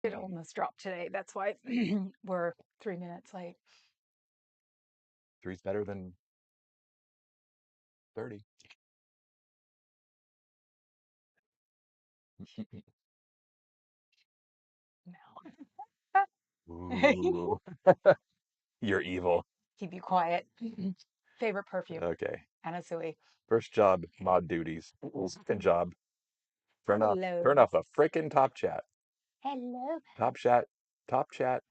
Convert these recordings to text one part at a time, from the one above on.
It almost dropped today. That's why we're 3 minutes late. Three's better than 30. No. Ooh, you're evil. Keep you quiet. Favorite perfume? Okay. Anasui. First job, mod duties. Second job, Hello. turn off a frickin' top chat. Hello. Top chat, top chat,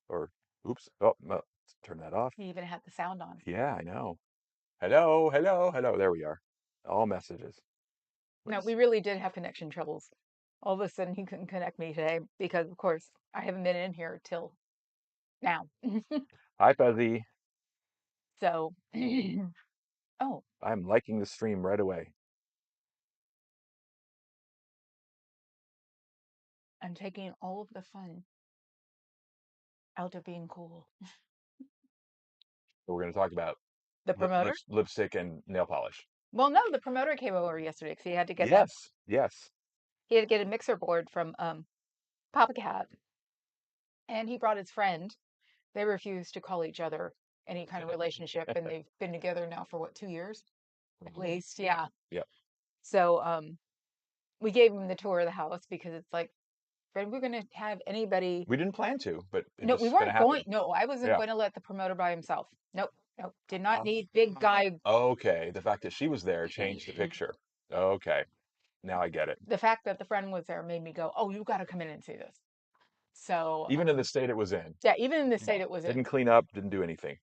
or oops. Oh, no, let's turn that off. You even had the sound on. Yeah, I know. Hello, hello, hello. There we are. All messages. No, What's we really did have connection troubles. All of a sudden, he couldn't connect me today because, of course, I haven't been in here till now. Hi, Fuzzy. So, oh, I'm liking the stream right away. I'm taking all of the fun out of being cool. So we're going to talk about The promoter? lipstick and nail polish. Well, no, the promoter came over yesterday because he had to get that. Yes, yes. He had to get a mixer board from Papa Cat, and he brought his friend. They refuse to call each other any kind of relationship, and they've been together now for what, 2 years at least? Yeah. Yep. So we gave him the tour of the house because it's like, Fred, we're gonna have anybody. We didn't plan to, but it No, we just kind of weren't going. happened. No, I wasn't Yeah. going to let the promoter by himself. Nope, nope. Did not Uh, need big guy. okay. The fact that she was there changed the picture. Okay. Now I get it. The fact that the friend was there made me go, oh, you got to come in and see this. So Even in the state it was in. yeah, even in the state it was in, Didn't clean up, didn't do anything.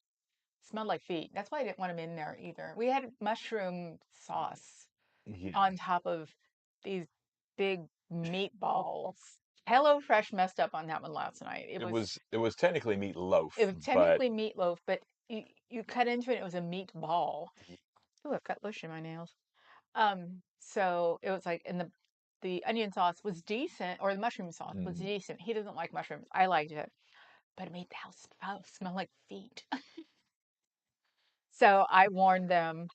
smelled like feet. That's why I didn't want him in there either. We had mushroom sauce Yeah. on top of these big meatballs. Hello Fresh messed up on that one last night. It was technically meatloaf, It was but technically meatloaf, but you cut into it, it was a meatball. Oh, I've got lotion in my nails. So it was like, and the onion sauce was decent, or the mushroom sauce was mm, decent. He doesn't like mushrooms. I liked it, but it made the house smell like feet. So I warned them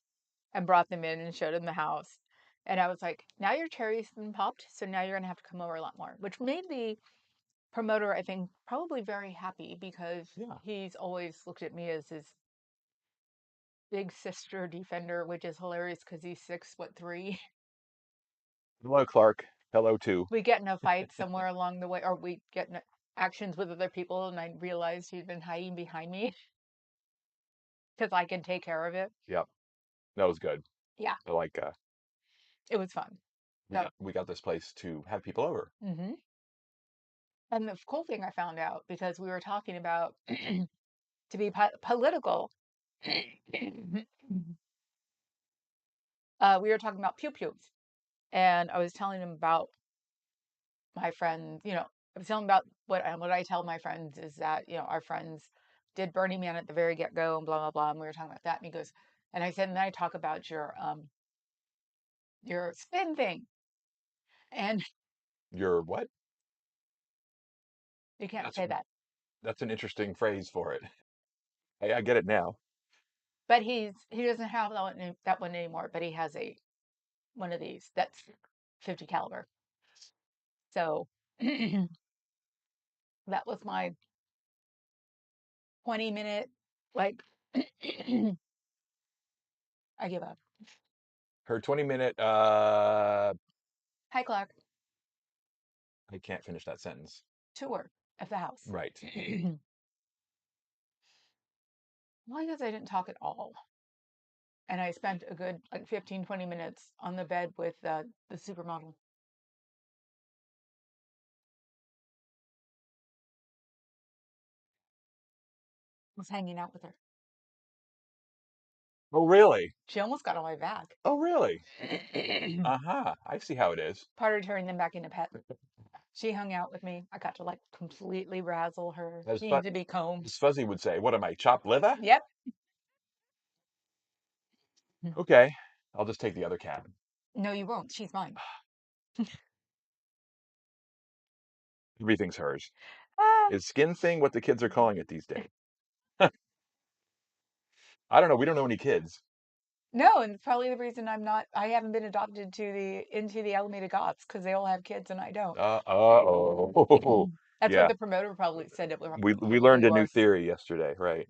and brought them in and showed them the house. And I was like, now your cherry's been popped, so now you're gonna have to come over a lot more, which made the promoter, I think, probably very happy because yeah. he's always looked at me as his big sister defender, which is hilarious because he's 6'3". Hello, Clark. Hello, too. We get in a fight somewhere along the way, or we get in actions with other people, and I realized he'd been hiding behind me because I can take care of it. Yep. That was good. Yeah, I like it was fun. we So, got we got this place to have people over. and the cool thing I found out because we were talking about to be political, we were talking about pew pews, and I was telling him about my friend. I was telling him about what I tell my friends is that our friends did Burning Man at the very get go and blah blah blah. And we were talking about that, and he goes, and I said, and then I talk about your spin thing, and Your what? you can't That's say that. that's an interesting phrase for it. Hey, I get it now. But he doesn't have that one anymore. But he has a one of these that's 50 caliber. So that was my 20-minute like I give up. Her 20-minute Hi, Clark. I can't finish that sentence. Tour of the house. Right. Well, because I didn't talk at all. And I spent a good like 15, 20 minutes on the bed with the supermodel. Was hanging out with her. Oh, really? She almost got on my back. Oh, really? Uh-huh. I see how it is. Part of turning them back into pet. She hung out with me. I got to like completely razzle her. As, She Fu- needed to be combed. as Fuzzy would say, what am I, chopped liver? Yep. Okay. I'll just take the other cat. No, you won't. She's mine. Everything's hers. Ah, Is skin thing what the kids are calling it these days? I don't know. We don't know any kids. no, and probably the reason I haven't been adopted into the Alameda Goths because they all have kids and I don't. Uh-oh. That's what Yeah. the promoter probably said it We learned probably a new was. theory yesterday, right?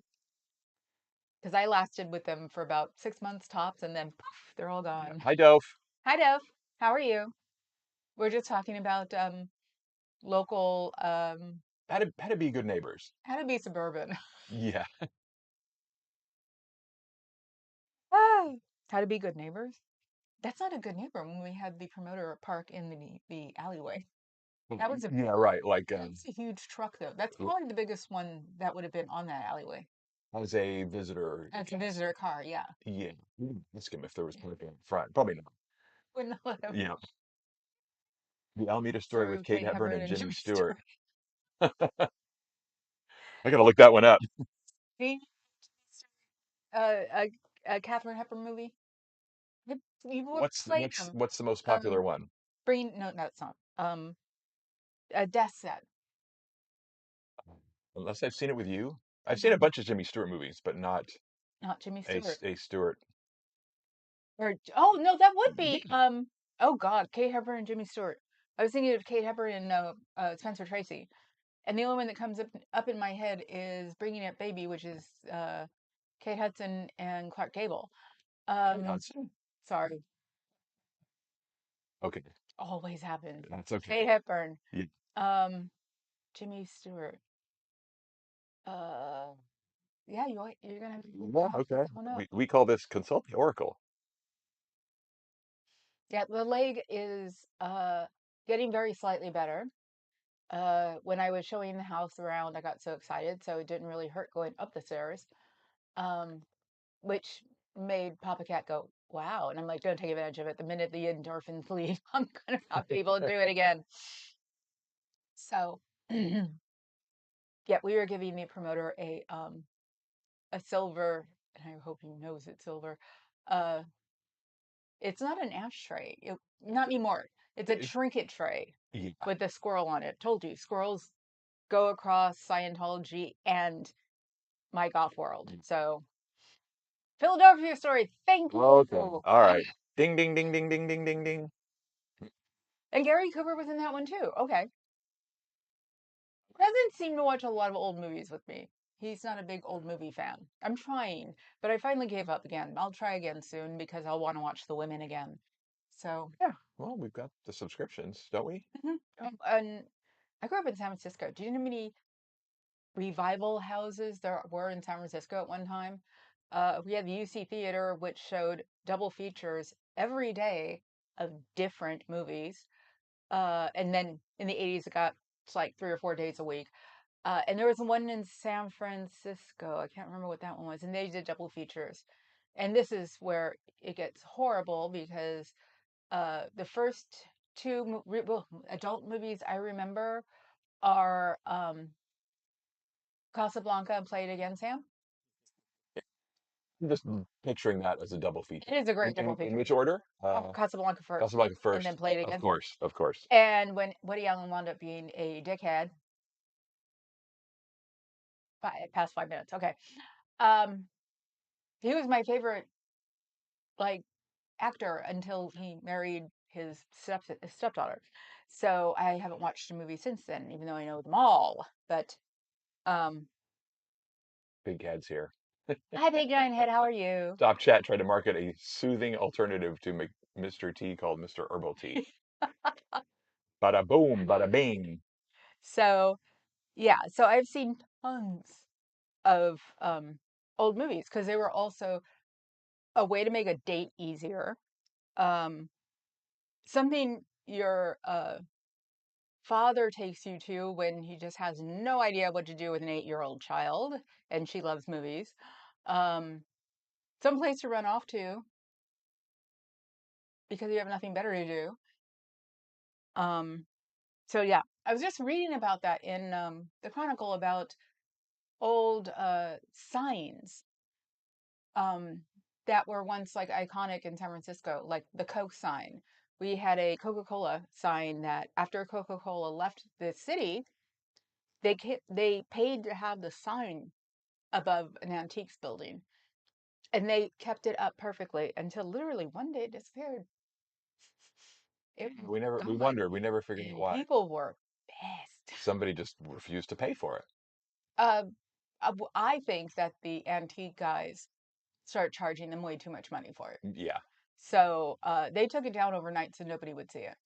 Because I lasted with them for about 6 months tops, and then poof, they're all Yeah. gone. Hi, Dove. Hi, Dev. How are you? We're just talking about local, How to be good neighbors. how to be suburban. Yeah. Ah, how to be good neighbors. That's not a good neighbor when we had the promoter park in the alleyway. That was a Yeah, right. Like that's a huge truck though. That's probably the biggest one that would have been on that alleyway. as a visitor That's a guest. visitor car, yeah. Yeah. Ask him if there was parking in front. Probably not. Wouldn't let him Yeah. The Alameda story with through Kate Kate Hepburn Hepburn and and Jimmy Jimmy Stewart. Stewart. I gotta look that one up. See, a Catherine Hepburn movie. You What's played what's them. what's the most popular Um, one? Brain. No, that's not. A death set. Unless I've seen it with you. I've seen a Hmm. bunch of Jimmy Stewart movies, but not Not Jimmy Stewart. a Stewart. Or oh no, that would be Yeah. oh God, Kate Hepburn and Jimmy Stewart. I was thinking of Kate Hepburn and Spencer Tracy, and the only one that comes up in my head is Bringing Up Baby, which is Kate Hudson and Clark Gable. Kate Um, Hudson. sorry, Okay, always happens. that's okay. Kate Hepburn, Yeah. um, Jimmy Stewart. Uh, yeah, you're gonna Yeah, have to look okay. that one up. We call this consult the Oracle. Yeah, the leg is getting very slightly better. When I was showing the house around, I got so excited, so it didn't really hurt going up the stairs, um, which made Papa Cat go, "Wow!" And I'm like, "Don't take advantage of it. The minute the endorphins leave, I'm gonna not be able to do it again." So, yeah, we were giving the promoter a silver, and I hope he knows it's silver. Uh, it's not an ashtray. Not anymore. It's a It- trinket tray yeah. with a squirrel on it. Told you, squirrels go across Scientology and my golf world. So Philadelphia story. Thank Okay. you. All right. Ding, ding, ding, ding, ding, ding, ding, ding. And Gary Cooper was in that one too. Okay. Doesn't seem to watch a lot of old movies with me. He's not a big old movie fan. I'm trying, but I finally gave up again. I'll try again soon because I'll want to watch The Women again. So, Yeah. Well, we've got the subscriptions, don't we? mhm. And I grew up in San Francisco. Do you know how many revival houses there were in San Francisco at one time? We had the UC Theater, which showed double features every day of different movies. And then in the 80s, it got it's like 3 or 4 days a week. And there was one in San Francisco. I can't remember what that one was. And they did double features. And this is where it gets horrible because the first two well, adult movies I remember are Casablanca and Play It Again, Sam. I'm just picturing that as a double It feature. is a great double In feature. which order? Oh, Casablanca first, Casablanca and then first. Play It Of Again. course, of course. And when Woody Allen wound up being a dickhead, past 5 minutes. Okay. Um, he was my favorite like actor until he married his stepdaughter. So I haven't watched a movie since then, even though I know them all. But um, Big heads here. hi, Big Giant Head. How are you? Stop Chat tried to market a soothing alternative to Mr. T called Mr. Herbal Tea. Bada boom, bada bing. So yeah, so I've seen tons of old movies because they were also a way to make a date easier. Um, Something your father takes you to when he just has no idea what to do with an 8-year-old child and she loves movies. Um, some place to run off to because you have nothing better to do. Um, so yeah, I was just reading about that in the Chronicle about old signs um, that were once like iconic in San Francisco, like the Coke sign. We had a Coca-Cola sign that after Coca-Cola left the city, they paid to have the sign above an antiques building, and they kept it up perfectly until literally one day it disappeared. It was We gone. wonder, we never figured out why. People were pissed. somebody just refused to pay for it. Uh, I think that the antique guys start charging them way too much money for it. Yeah. So they took it down overnight so nobody would see it.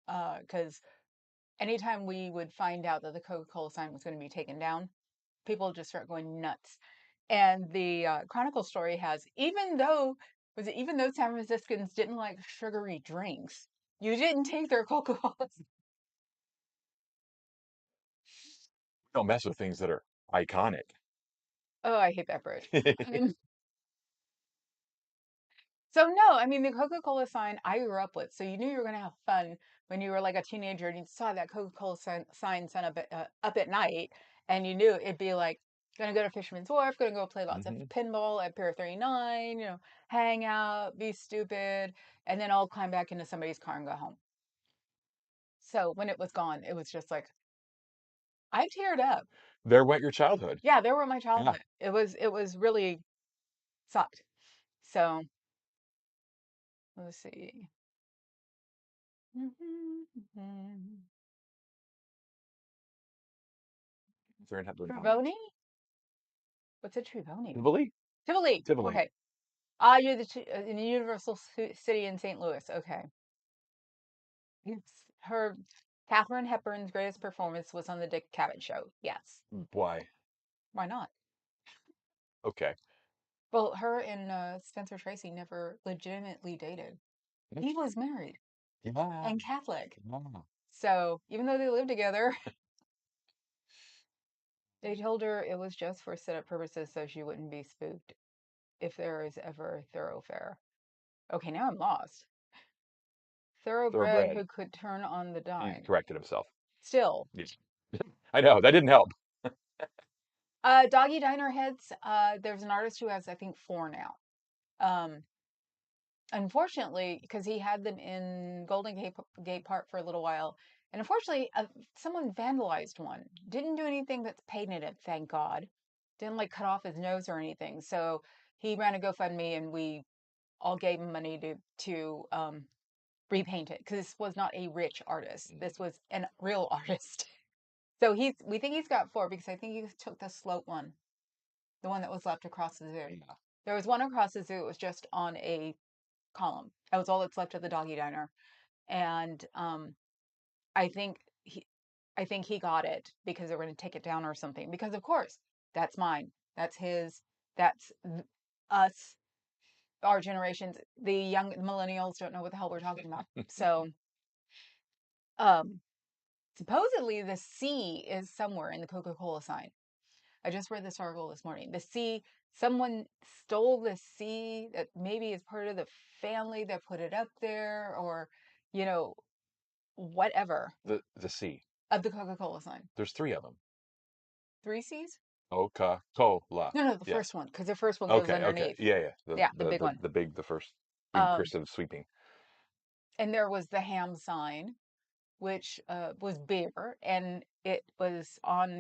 Because anytime we would find out that the Coca-Cola sign was going to be taken down, people just start going nuts. And the Chronicle story has, even though San Franciscans didn't like sugary drinks, you didn't take their Coca-Cola. Don't mess with things that are iconic. Oh, I hate that bridge. So no, I mean the Coca-Cola sign I grew up with. So you knew you were going to have fun when you were like a teenager and you saw that Coca-Cola sign set up at night, and you knew it'd be like gonna go to Fisherman's Wharf, gonna go play lots of Hmm. pinball at Pier 39, hang out, be stupid, and then I'll climb back into somebody's car and go home. So when it was gone, it was just like I teared up. There went your childhood. Yeah, they were my Yeah. childhood. It was really sucked. So let's see. They're gonna have Trivoni? What's a Trivoni? Tivoli? Tivoli. Tivoli. Okay. You're in the Universal City in St. Louis. Okay. Yes. Her Katharine Hepburn's greatest performance was on the Dick Cavett show. Yes. Why? Why not? Okay. Well, her and Spencer Tracy never legitimately dated. He was married Yeah. and Catholic. Yeah. So even though they lived together, they told her it was just for setup purposes so she wouldn't be spooked if there is ever a thoroughfare. Okay, now I'm lost. Thoroughbred Thoroughbred. who could turn on the He dime. corrected himself. Still, Yes. I know, that didn't help. Doggy Diner heads. There's an artist who has, I think, four now. Um, Unfortunately, because he had them in Gate Park for a little while, and unfortunately, someone vandalized one. Didn't do anything that's painted it, thank God. Didn't like cut off his nose or anything. So he ran a GoFundMe, and we all gave him money to repaint it because this was not a rich artist. This was an real artist. So we think he's got four because I think he took the slope one, the one that was left across the zoo. Yeah. There was one across the zoo. It was just on a column. That was all that's left of the doggy diner. And I think he, I think he got it because they were going to take it down or something. Because of course, that's mine. That's his. That's us. Our generations. The young millennials don't know what the hell we're talking about. So, um, supposedly the C is somewhere in the Coca-Cola sign. I just read this article this morning. The C, someone stole the C that maybe is part of the family that put it up there, or, you know, whatever, The C. of the Coca-Cola sign. There's three of them. Three C's? Coca-Cola. No, no, the Yes. first one, because the first one goes Okay, okay. underneath. Yeah, yeah. Yeah, the big one. The first in Um, cursive sweeping. and there was the ham sign, which was bigger, and it's on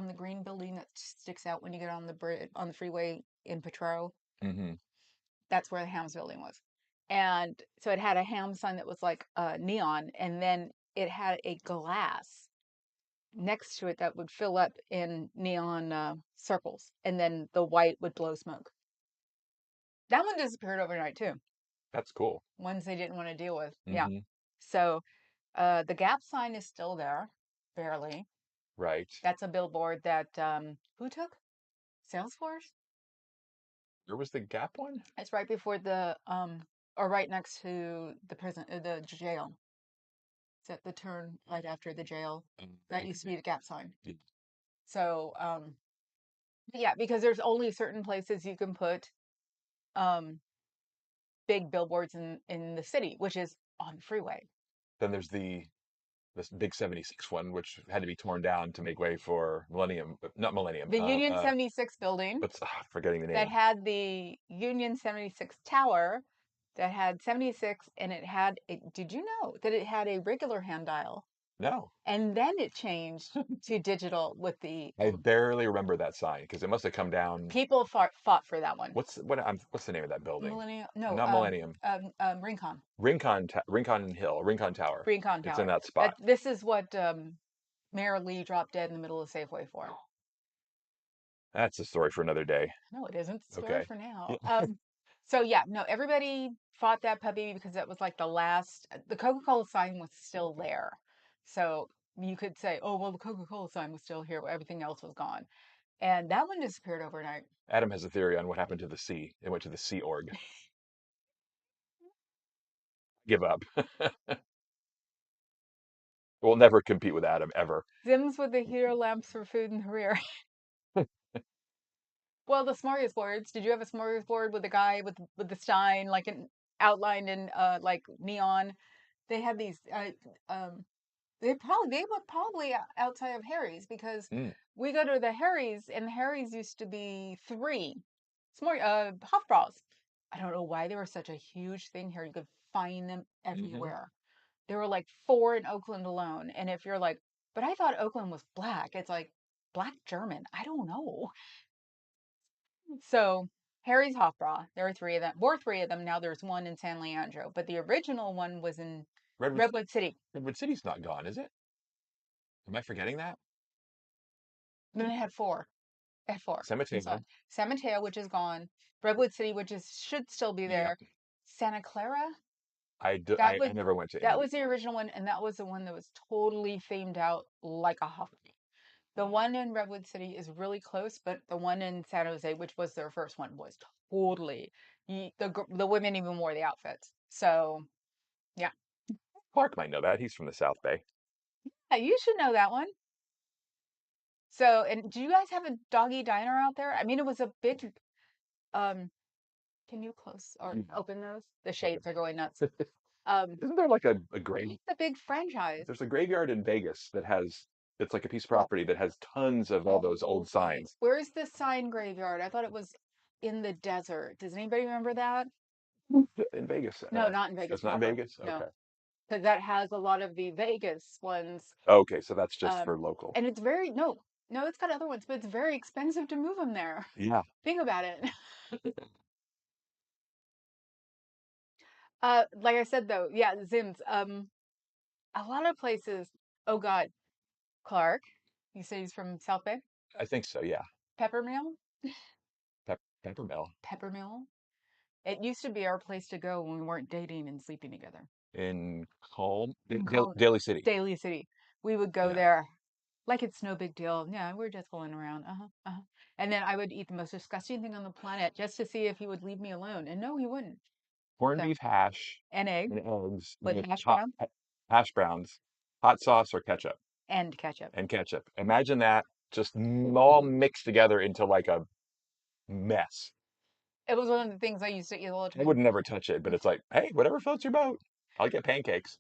the green building that sticks out when you get on the bridge on the freeway in Petro. Hmm. That's where the Hams building was. And so it had a ham sign that was like neon, and then it had a glass next to it that would fill up in neon circles, and then the white would blow smoke. That one disappeared overnight too. That's cool. Ones they didn't want to deal with. Yeah. Hmm. So the Gap sign is still there, barely. Right. That's a billboard that who took? Salesforce? Where was the Gap one? It's right before or right next to the prison, the jail. It's at the turn right after the jail. That used to be the Gap sign. Yeah. So, yeah, because there's only certain places you can put um, big billboards in the city, which is on the freeway. Then there's this big 76 one, which had to be torn down to make way for Millennium, not Millennium, The Union 76 building but forgetting the that name. had the Union 76 tower that had 76, and did you know that it had a regular hand dial? No, And then it changed to digital with the I barely remember that sign because it must have come down. people fought for that one. What's the name of that building? Millennium, no, Not Millennium. Rincon, Rincon Hill, Rincon Tower. Rincon It's in Tower. that That spot. this is what Mayor Lee dropped dead in the middle of Safeway for. That's a story for another day. No, it isn't. It's a story Okay. for now. Yeah. So yeah, no, everybody fought that puppy because that was like the last. The Coca-Cola sign was still there, so you could say, "Oh, well, the Coca-Cola sign was still here, but everything else was gone," and that one disappeared overnight. Adam has a theory on what happened to the sea. It went to the Sea Org. Give up. We'll never compete with Adam ever. Sims with the heater lamps for food in the rear. Well, the smorgasbords. Did you have a smorgasbord with the guy with the stein like in outlined in like neon? They had these they were probably outside of Harry's because Mm, we go to the Harry's and the Harry's used to be three small Hofbräus. I don't know why they were such a huge thing here. You could find them hmm everywhere. There were like four in Oakland alone. And if you're like, but I thought Oakland was black. It's like black German. I don't know. So Harry's Hofbräu, there are three of them. Were three of them. Now there's one in San Leandro, but the original one was in Redwood, Redwood City. Redwood City's not gone, is it? Am I forgetting that? Then they had four. They had four. San I'm sorry. Mateo. San Mateo, which is gone. Redwood City, which is should still be Yep. there. Santa Clara, I, I never went to any that of was these. the original one, and that was the one that was totally themed out like a Hoff. The one in Redwood City is really close, but the one in San Jose, which was their first one, was totally the women even wore the outfits. So yeah, Clark might know that. He's from the South Bay. yeah, you should know that one. So, and do you guys have a doggy diner out there? I mean, it was a big. Um, can you close or Mm. open those? The Okay. shades are going nuts. Um, Isn't there like a grave? it's a big franchise. There's a graveyard in Vegas that has, it's like a piece of property that has tons of all those old signs. Where's the sign graveyard? I thought it was in the desert. Does anybody remember that? In Vegas. No, not in It's Vegas not in proper. Vegas? No, Okay. because that has a lot of the Vegas ones. Okay, so that's just Um, for local. and it's very no, no, it's got other ones, but it's very expensive to move them there. Yeah. Think about it. Like I said though, yeah, Zims. A lot of places. Oh God, Clark. You say he's from South Bay. I think so, yeah. Peppermill. Peppermill Peppermill. It used to be our place to go when we weren't dating and sleeping together. in Calm, Call it Daly City. Daly City. We would go Yeah. there like it's no big deal. Yeah, we're just going around. Uh-huh, uh-huh. And then I would eat the most disgusting thing on the planet just to see if he would leave me alone. And no, he wouldn't. Corned So, beef hash and egg and eggs with with hash brown hash browns, hot sauce or ketchup, and ketchup. and ketchup. Imagine that just all mixed together into like a mess. It was one of the things I used to eat all the I time. would never touch it, but it's like, hey, whatever floats your boat. I'll get pancakes.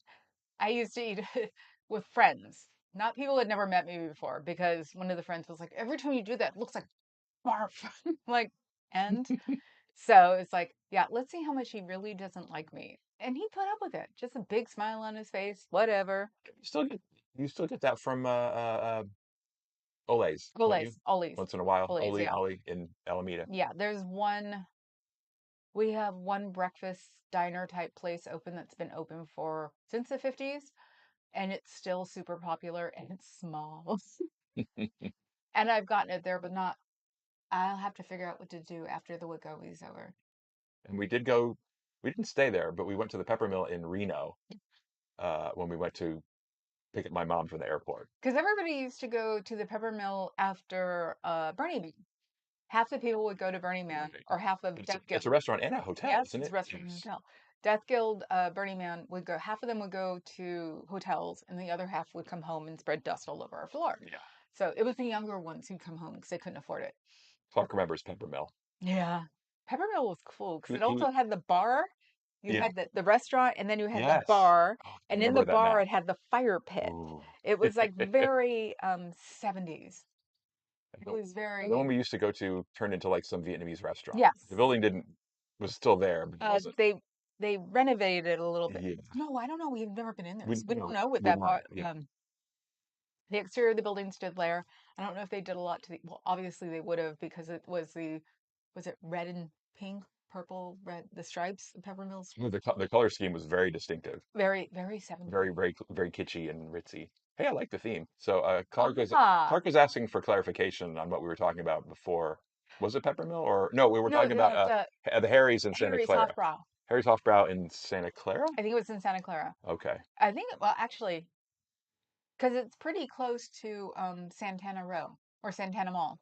I used to eat it with friends, not people that never met me before, because one of the friends was like, every time you do that, it looks like barf. Like, and so it's like, yeah, let's see how much he really doesn't like me. And he put up with it. Just a big smile on his face, whatever. Still get you still get that from Ole's, don't you? Olays, Ollie's, Once in a while, Olays, yeah. Ollie in Alameda. Yeah, we have one breakfast diner type place open that's been open for since the 50s, and it's still super popular and it's small. And I've gotten it there, but not, I'll have to figure out what to do after the Wegovy over. And we did go. We didn't stay there, but we went to the Peppermill in Reno when we went to pick up my mom from the airport. Because everybody used to go to the Peppermill after Burning Man. Half the people would go to Burning Man, Right. or half of But Death it's a Guild. restaurant and a hotel, Yes, isn't it's a it? restaurant and Yes. hotel. Death Guild, Burning Man would go. Half of them would go to hotels, and the other half would come home and spread dust all over our floor. Yeah. So it was the younger ones who'd come home because they couldn't afford it. Clark remembers Peppermill. Yeah, Peppermill was cool because He, it he, also had the bar. You yeah. had the restaurant, and then you had the Yes. bar, Oh, I and in the remember that bar now. it had the fire pit. Ooh. It was like very 70s. And It the, was and the one very we used to go to turned into like some Vietnamese restaurant. yes. The building didn't was still there, but it wasn't. They renovated it a little bit. Yeah. No, I don't know. We've never been in there, We so we don't no, know what we that not. part. Yeah. The exterior of the building stood there. I don't know if they did a lot to the. Well, obviously they would have because it was the was it red and pink, purple, red, the stripes, the peppermills. The color scheme was very distinctive, Very, very 70s. very kitschy and ritzy. Hey, I like the theme. So Ah, Clark was asking for clarification on what we were talking about before. Was it Peppermill or no? We were no, talking about that the Harrys in Santa Harry's Clara. Hofbrau. Harry's Hofbrau in Santa Clara. I think it was in Santa Clara. Okay. I think, well, actually, because it's pretty close to Santana Row or Santana Mall.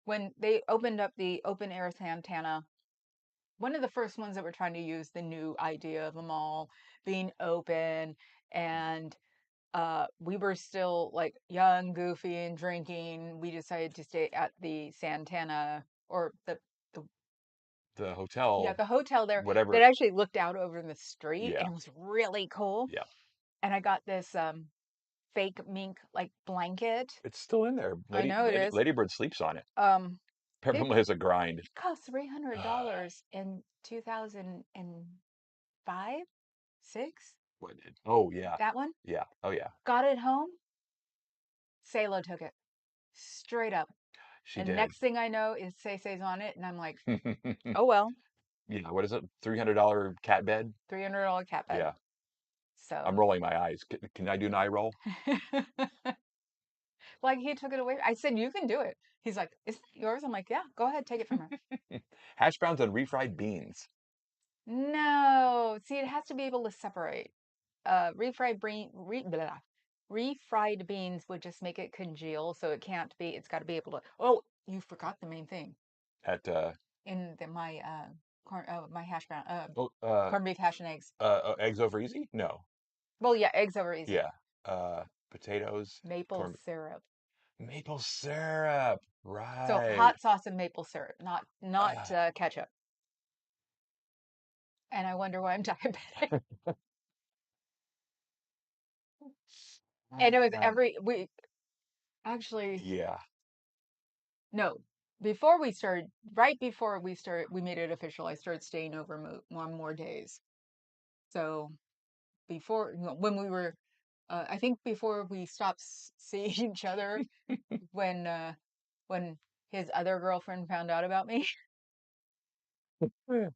When they opened up the open air Santana, one of the first ones that were trying to use the new idea of the mall being open, and we were still like young, goofy, and drinking. We decided to stay at the Santana or the The yeah, hotel, the hotel there that whatever. actually looked out over the street, Yeah. and it was really cool. Yeah. And I got this fake mink like blanket. It's still in there. I know it is. Ladybird sleeps on it. Um, it Peppermill is a grind. it cost $300 in 2005, 6. What did? Oh yeah. That one. Yeah. Oh yeah. Got it home. Salo took it straight up. She And did. next thing I know is Say Say's on it, and I'm like, oh well, Yeah. What is it? $300 cat bed? $300 cat bed. Yeah. I'm So, rolling my eyes. Can I do an eye roll? like he took it away. I said, you can do it. He's like, isn't it yours? I'm like, yeah, go ahead, take it from her. Hash browns and refried beans. No, see, it has to be able to separate. Refried beans would just make it congeal, so it can't be. It's got to be able to. Oh, you forgot the main thing At in my my hash brown oh corned beef hash and eggs. eggs over easy? No. Well, yeah, eggs over easy. Yeah. Potatoes, Maple corn, syrup. maple syrup. So Right. hot sauce and maple syrup, not Uh, ketchup. And I wonder why I'm diabetic. And it was every we actually yeah. no before we started right before we started we made it official. I started staying over one more days. So before when we were I think before we stopped seeing each other when when his other girlfriend found out about me, Yeah.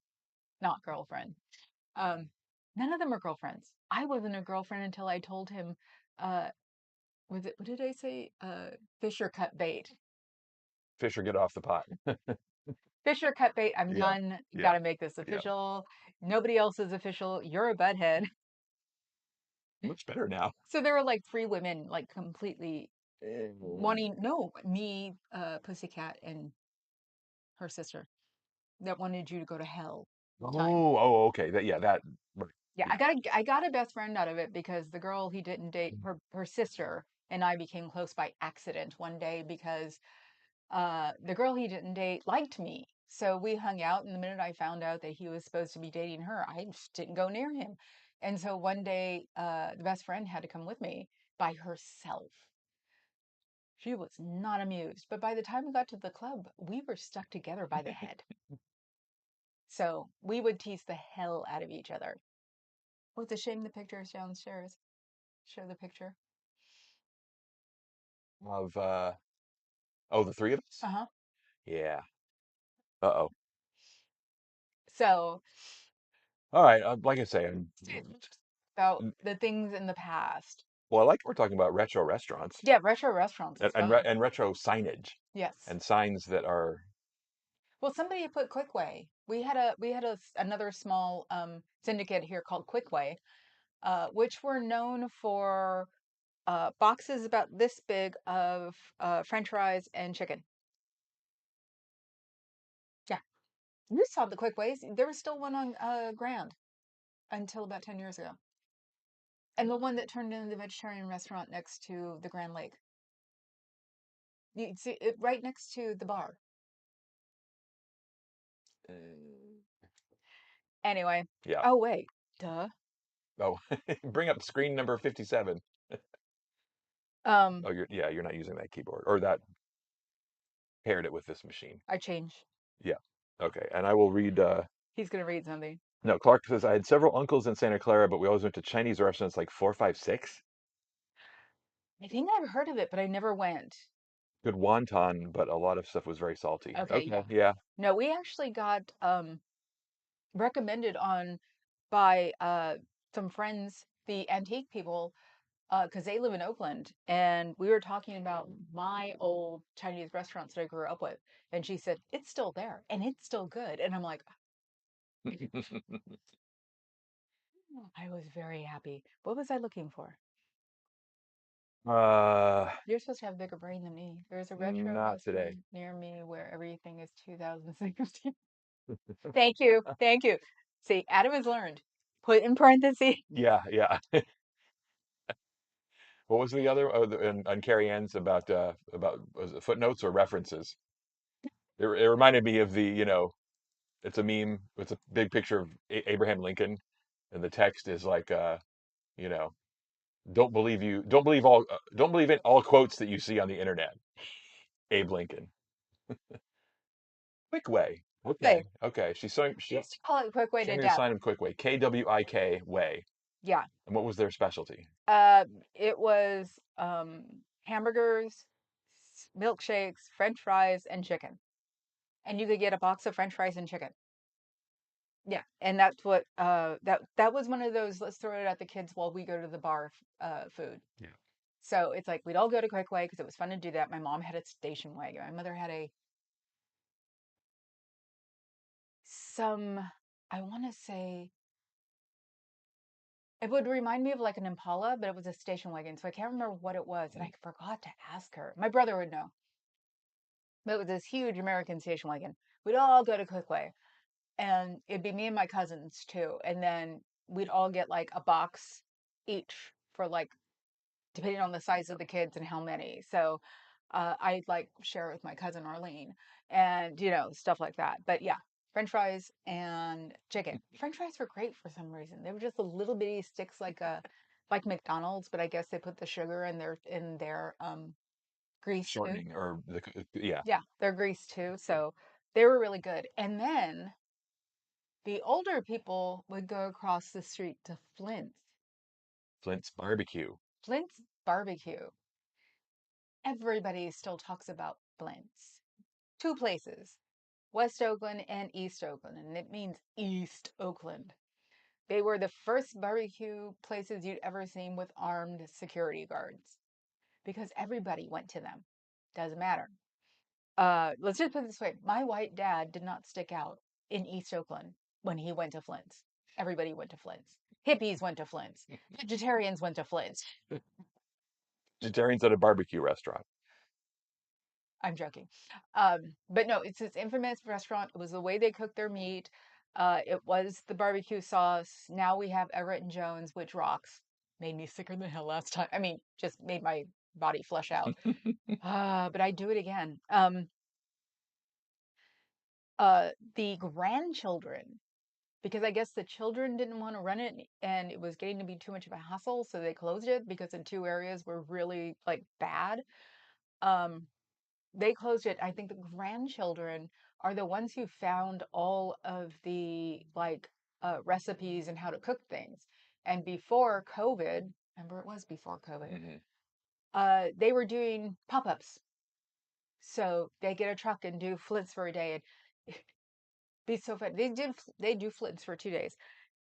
not girlfriend. Um, none of them are girlfriends. I wasn't a girlfriend until I told him, uh, was it, what did I say? Fisher cut bait. Fish or get off the pot. Fisher cut bait. I'm Yeah. done. Yeah. Got to make this Yeah. official. Nobody else is official. You're a butthead. Much better now. So there were like three women, like completely wanting, no, me, Pussycat, and her sister that wanted you to go to hell time. Okay. That. Right. Yeah, Yeah. I got a best friend out of it because the girl he didn't date, her sister and I became close by accident one day because the girl he didn't date liked me. So we hung out, and the minute I found out that he was supposed to be dating her, I just didn't go near him. And so one day, the best friend had to come with me by herself. She was not amused, but by the time we got to the club, we were stuck together by the head. So we would tease the hell out of each other. Oh, it's a shame the picture is downstairs. Show the picture. Of the three of us? Uh-huh. Yeah. Uh-oh. So, All right. Like I say, about the things in the past. well, I like we're talking about retro restaurants Yeah, retro restaurants is fun. and retro signage Yes. and signs that are Well, somebody put Quickway. We had another small syndicate here called Quickway, which were known for boxes about this big of French fries and chicken. Yeah, you saw the Quickways. There was still one on Grand until about 10 years ago, and the one that turned into the vegetarian restaurant next to the Grand Lake. You see it right next to the bar. Anyway. yeah. Oh wait, duh. Oh, bring up screen number 57. Um, Oh, you're not using that keyboard or that paired it with this machine. I changed. Yeah. Okay. And I will read He's gonna read something. no, Clark says I had several uncles in Santa Clara, but we always went to Chinese restaurants like 456. I think I've heard of it, but I never went. Good wonton, but a lot of stuff was very salty. Okay, Okay, yeah. yeah. No, we actually got recommended on by some friends, the antique people, because they live in Oakland, and we were talking about my old Chinese restaurants that I grew up with, and she said it's still there and it's still good, and I'm like, "Oh," I was very happy. What was I looking for? Uh, You're supposed to have a bigger brain than me. There's a retro Not today. restaurant near me where everything is 2016. Thank you, thank you. See, Adam has learned. Put in parentheses. Yeah, yeah. What was the other? Oh, on Carrie Ann's about was it footnotes or references? It reminded me of it's a meme. It's a big picture of Abraham Lincoln, and the text is like, you know, don't believe in all quotes that you see on the internet. Abe Lincoln. Quick way. Way. Okay, okay. We used to call it quick way to Sharing a death. sign of quick way. KWIK way. Yeah. And what was their specialty? Uh, it was hamburgers, milkshakes, French fries, and chicken. And you could get a box of French fries and chicken. Yeah, and that's what that was one of those. Let's throw it at the kids while we go to the bar. Food. Yeah. So it's like we'd all go to Quickway because it was fun to do that. My mom had a station wagon. My mother had a some. I want to say it would remind me of like an Impala, but it was a station wagon. So I can't remember what it was, and I forgot to ask her. My brother would know. But it was this huge American station wagon. We'd all go to Quickway, and it'd be me and my cousins too. And then we'd all get like a box each for like depending on the size of the kids and how many. So I'd like share it with my cousin Arlene and stuff like that. But yeah, French fries and chicken. French fries were great for some reason. They were just a little bitty sticks like McDonald's, but I guess they put the sugar in their grease too. Shortening or yeah. Yeah, they're grease too. So they were really good. And then the older people would go across the street to Flint's. Flint's barbecue. Flint's barbecue. Everybody still talks about Flint's. Two places, West Oakland and East Oakland, and it means East Oakland. They were the first barbecue places you'd ever seen with armed security guards because everybody went to them. Doesn't matter. Let's just put it this way: my white dad did not stick out in East Oakland when he went to Flint's. Everybody went to Flint's. Hippies went to Flint's. Vegetarians went to Flint's. Vegetarians at a barbecue restaurant. I'm joking. But no, it's this infamous restaurant. It was the way they cooked their meat. It was the barbecue sauce. Now we have Everett and Jones, which rocks. Made me sicker than hell last time. I mean, just made my body flush out. But I'd do it again. The grandchildren, because I guess the children didn't want to run it and it was getting to be too much of a hassle, so they closed it because the two areas were really like bad. Um, they closed it. I think the grandchildren are the ones who found all of the like recipes and how to cook things. And before COVID, remember it was before COVID, Hmm. they were doing pop-ups. So they get a truck and do Flint's for a day and be so fun. They do Flint's for 2 days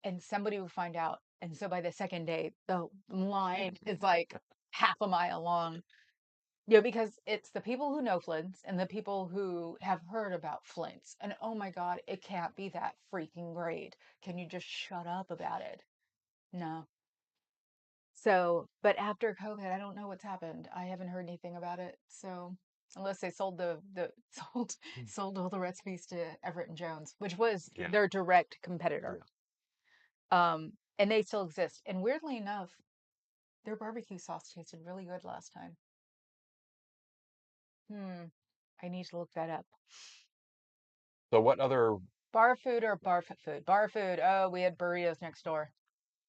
and somebody would find out. And so by the second day, the line is like half a mile long. Yeah, because it's the people who know Flints and the people who have heard about Flints. And oh my God, it can't be that freaking great. Can you just shut up about it? No. So, but after COVID, I don't know what's happened. I haven't heard anything about it. So, unless they sold the sold all the recipes to Everett and Jones, which was Yeah. their direct competitor. Yeah. And they still exist. And weirdly enough, their barbecue sauce tasted really good last time. Hmm. I need to look that up. So what other Bar food or bar food? Bar food. Oh, we had burritos next door.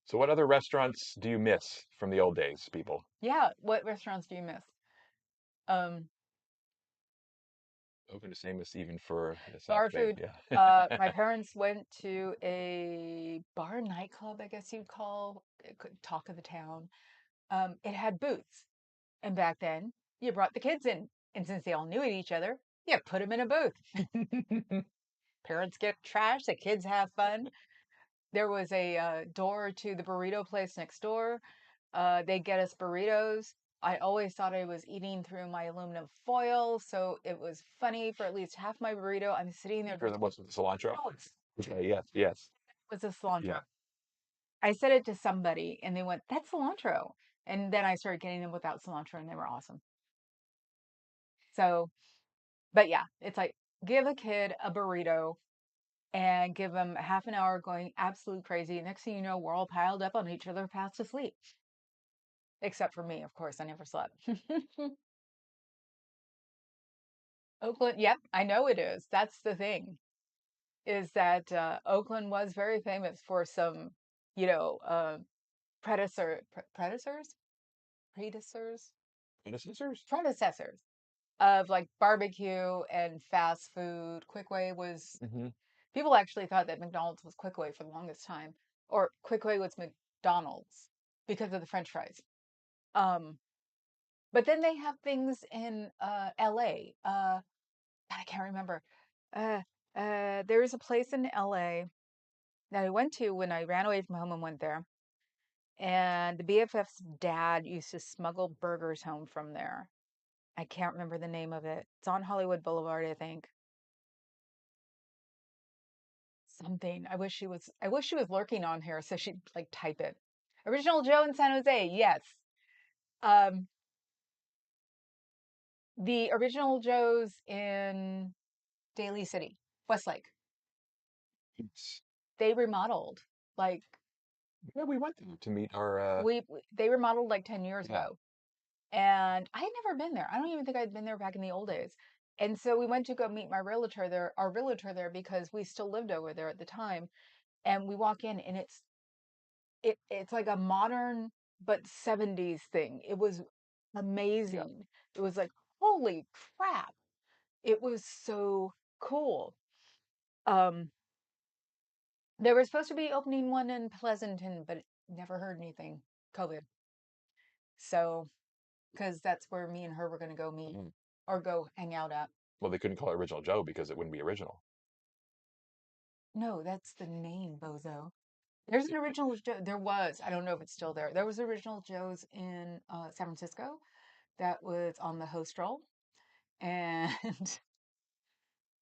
so what other restaurants do you miss from the old days, people? Yeah. What restaurants do you miss? Um, Open to famous even for the South Bar Bay. food. Yeah. My parents went to a bar nightclub, I guess you'd call it, talk of the town. It had booths, and back then you brought the kids in, and since they all knew each other, you put them in a booth. Parents get trash, the kids have fun. There was a door to the burrito place next door. They get us burritos. I always thought I was eating through my aluminum foil, so it was funny for at least half my burrito. I'm sitting there Sure, just that going, was with cilantro. "Oh, Okay, yes, yes. it's a Yeah. cilantro." I said it to somebody, and they went, "That's cilantro." And then I started getting them without cilantro, and they were awesome. So, but yeah, it's like give a kid a burrito and give them half an hour going absolute crazy. Next thing you know, we're all piled up on each other, fast asleep. Except for me, of course, I never slept. Oakland, yep, I know it is. That's the thing, is that Oakland was very famous for some, you know, predecessors, predecessors, Predecessors? predecessors of like barbecue and fast food. Quickway was, Hmm. people actually thought that McDonald's was Quickway for the longest time, or Quickway was McDonald's because of the French fries. Um, but then they have things in LA. God, I can't remember. Uh, there is a place in LA that I went to when I ran away from home and went there. And the BFF's dad used to smuggle burgers home from there. I can't remember the name of it. It's on Hollywood Boulevard, I think. Something. I wish she was lurking on here so she'd like type it. Original Joe in San Jose. Yes. Um, the original Joe's in Daly City, Westlake. Yes. They remodeled. Like Yeah, we went there to meet our they remodeled like 10 years yeah. ago. And I had never been there. I don't even think I'd been there back in the old days. And so we went to go meet my realtor there, our realtor there, because we still lived over there at the time. And we walk in and it's like a modern but 70s thing. It was Yeah. amazing. It was like, holy crap. It was so cool. Um, they were supposed to be opening one in Pleasanton, but never heard anything. COVID. So, because that's where me and her were going to go meet Mm. or go hang out at. Well, they couldn't call it Original Joe because it wouldn't be original. No, that's the name, Bozo. There's an original Joe. There was. I don't know if it's still there. There was original Joe's in San Francisco that was on the host roll and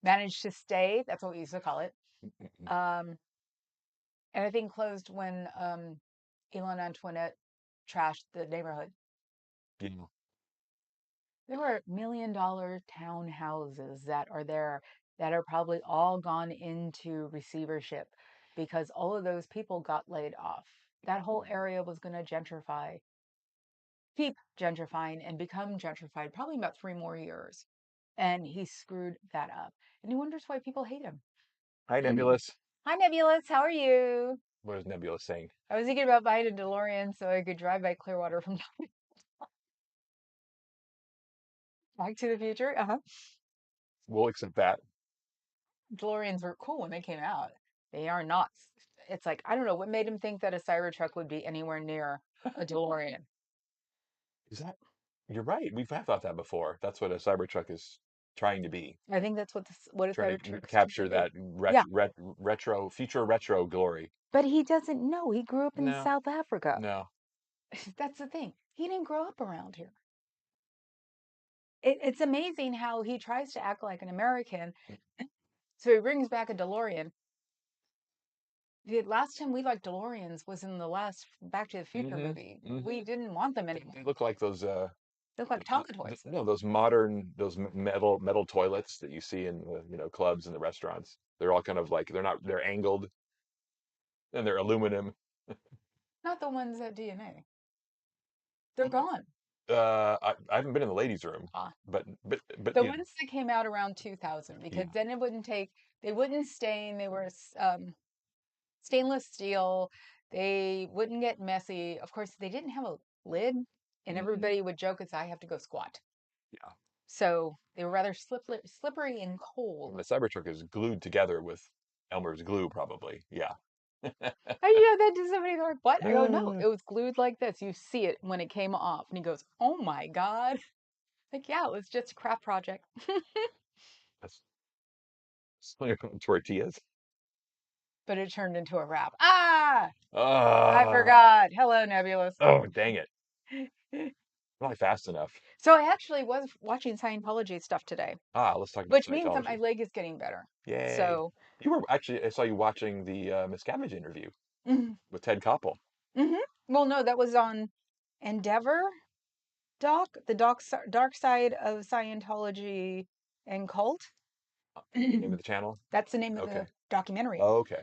managed to stay. That's what we used to call it. Mm-mm. Um, and I think closed when Elon Antoinette trashed the neighborhood. Yeah. There were $1 million townhouses that are there that are probably all gone into receivership because all of those people got laid off. That whole area was going to gentrify, keep gentrifying, and become gentrified probably in about 3 more years. And he screwed that up. And he wonders why people hate him. Hi, Nebulous. Hi, Nebulous. How are you? What is Nebulous saying? I was thinking about buying a DeLorean so I could drive by Clearwater from Back to the Future. Uh huh. We'll accept that. DeLoreans were cool when they came out. They are not. It's like I don't know what made him think that a Cybertruck would be anywhere near a DeLorean. Is that? You're right. We've have thought that before. That's what a Cybertruck is trying to be. I think that's what a Trying to Cybertruck's to capture be. that Yeah, retro, future retro glory. but he doesn't know. He grew up in No, South Africa. no. That's the thing. He didn't grow up around here. It's amazing how he tries to act like an American. So he brings back a DeLorean. The last time we liked DeLoreans was in the last Back to the Future Hmm. movie. Hmm. We didn't want them They, anymore. they look like those They look like Tonka toys. no, those modern metal toilets that you see in the, clubs and the restaurants. They're all kind of like they're angled and they're aluminum. Not the ones at DNA. They're gone. I haven't been in the ladies' room, Ah, but the ones that came out around 2000, because yeah. then they wouldn't stain. They were stainless steel. They wouldn't get messy. Of course, they didn't have a lid, and Hmm. everybody would joke it's I have to go squat. Yeah. So they were rather slippery and And cold. the Cybertruck is glued together with Elmer's glue, probably. Yeah. I know that to somebody. They're like, "What?" I go, "No, Uh, it was glued like this. You see it when it came off." And he goes, "Oh my God!" Like, yeah, it was just a craft project. that's tortillas. but it turned into a rap. Ah, I Uh, forgot. Hello, Nebulous. oh, dang it. Not fast enough. So I actually was watching Scientology stuff today, Ah, let's talk about which means that my Scientology. leg is getting better. Yay. So, You were actually, I saw you watching the Miscavige interview hmm with Ted Koppel. well, no, that was on Endeavor doc, the dark side of Scientology and cult. Name of the channel? That's the name of Okay. the documentary. Oh, okay.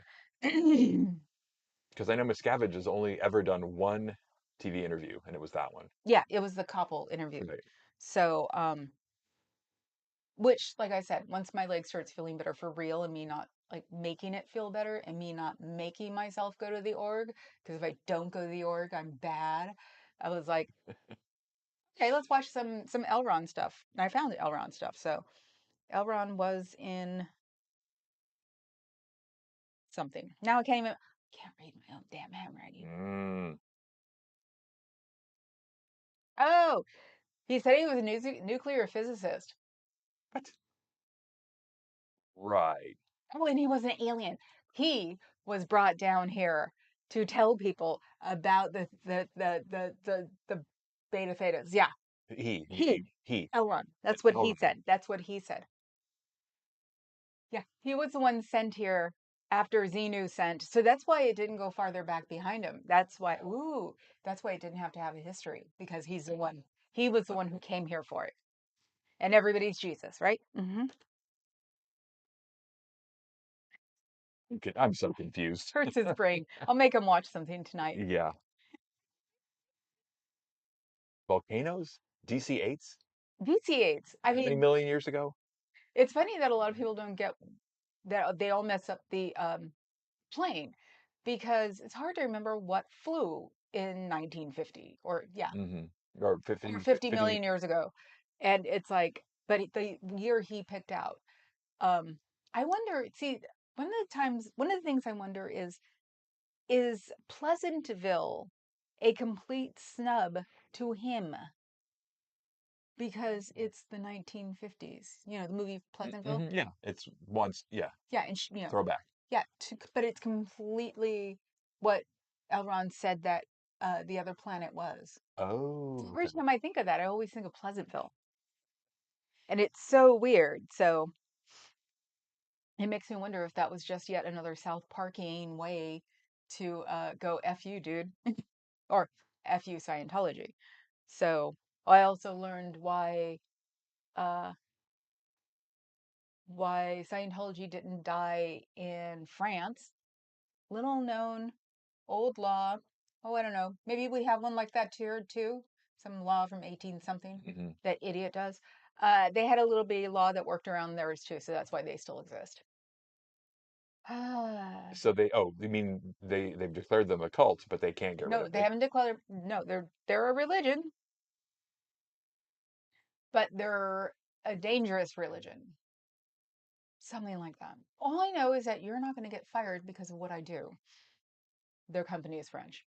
Because I know Miscavige has only ever done one TV interview, and it was that one. Yeah, it was the couple interview. Right. So, which, like I said, once my leg starts feeling better for real and me not like making it feel better and me not making myself go to the org, because if I don't go to the org, I'm bad. I was like, okay, let's watch some Elron stuff. And I found the Elron stuff. So Elron was in something. Now I can't read my own damn handwriting. Mm, Oh, he said he was a nuclear physicist. what? Right. Oh, and he was an alien. He was brought down here to tell people about the beta thetas. Yeah, he He. Elron. That's what he Elron. said. That's what he said. Yeah, he was the one sent here after Xenu sent. So that's why it didn't go farther back behind him. That's why. Ooh, that's why it didn't have to have a history because he's the one. He was the one who came here for it, and everybody's Jesus, right? Okay, I'm so confused. Hurts his brain. I'll make him watch something tonight. Yeah. Volcanoes? DC-8s? VC8s. I That many mean, million years ago? it's funny that a lot of people don't get that they all mess up the plane because it's hard to remember what flew in 1950 or yeah, Mm-hmm. Or or 50, 50 50. million years ago. And it's like, but the year he picked out, um, I wonder, see, one of the things I wonder is Pleasantville a complete snub to him because it's the 1950s? You know, the movie Pleasantville. Mm-hmm. Yeah. It's once, yeah. Yeah, and Throwback. yeah, but it's completely what Elrond said that the other planet was. So Oh, every okay. time I think of that, I always think of Pleasantville, and it's so weird. So it makes me wonder if that was just yet another South Parking way to go "F you, dude," or "F you, Scientology." So I also learned uh, why Scientology didn't die in France. Little known old law. Oh, I don't know. Maybe we have one like that here too. Some law from 18 something Hmm. that idiot does. They had a little bitty law that worked around theirs too, so that's why they still exist. Ah, So you mean they've declared them a cult, but they can't get rid no, of they it. haven't declared. No, they're a religion, but they're a dangerous religion. Something like that. All I know is that you're not going to get fired because of what I do. Their company is French.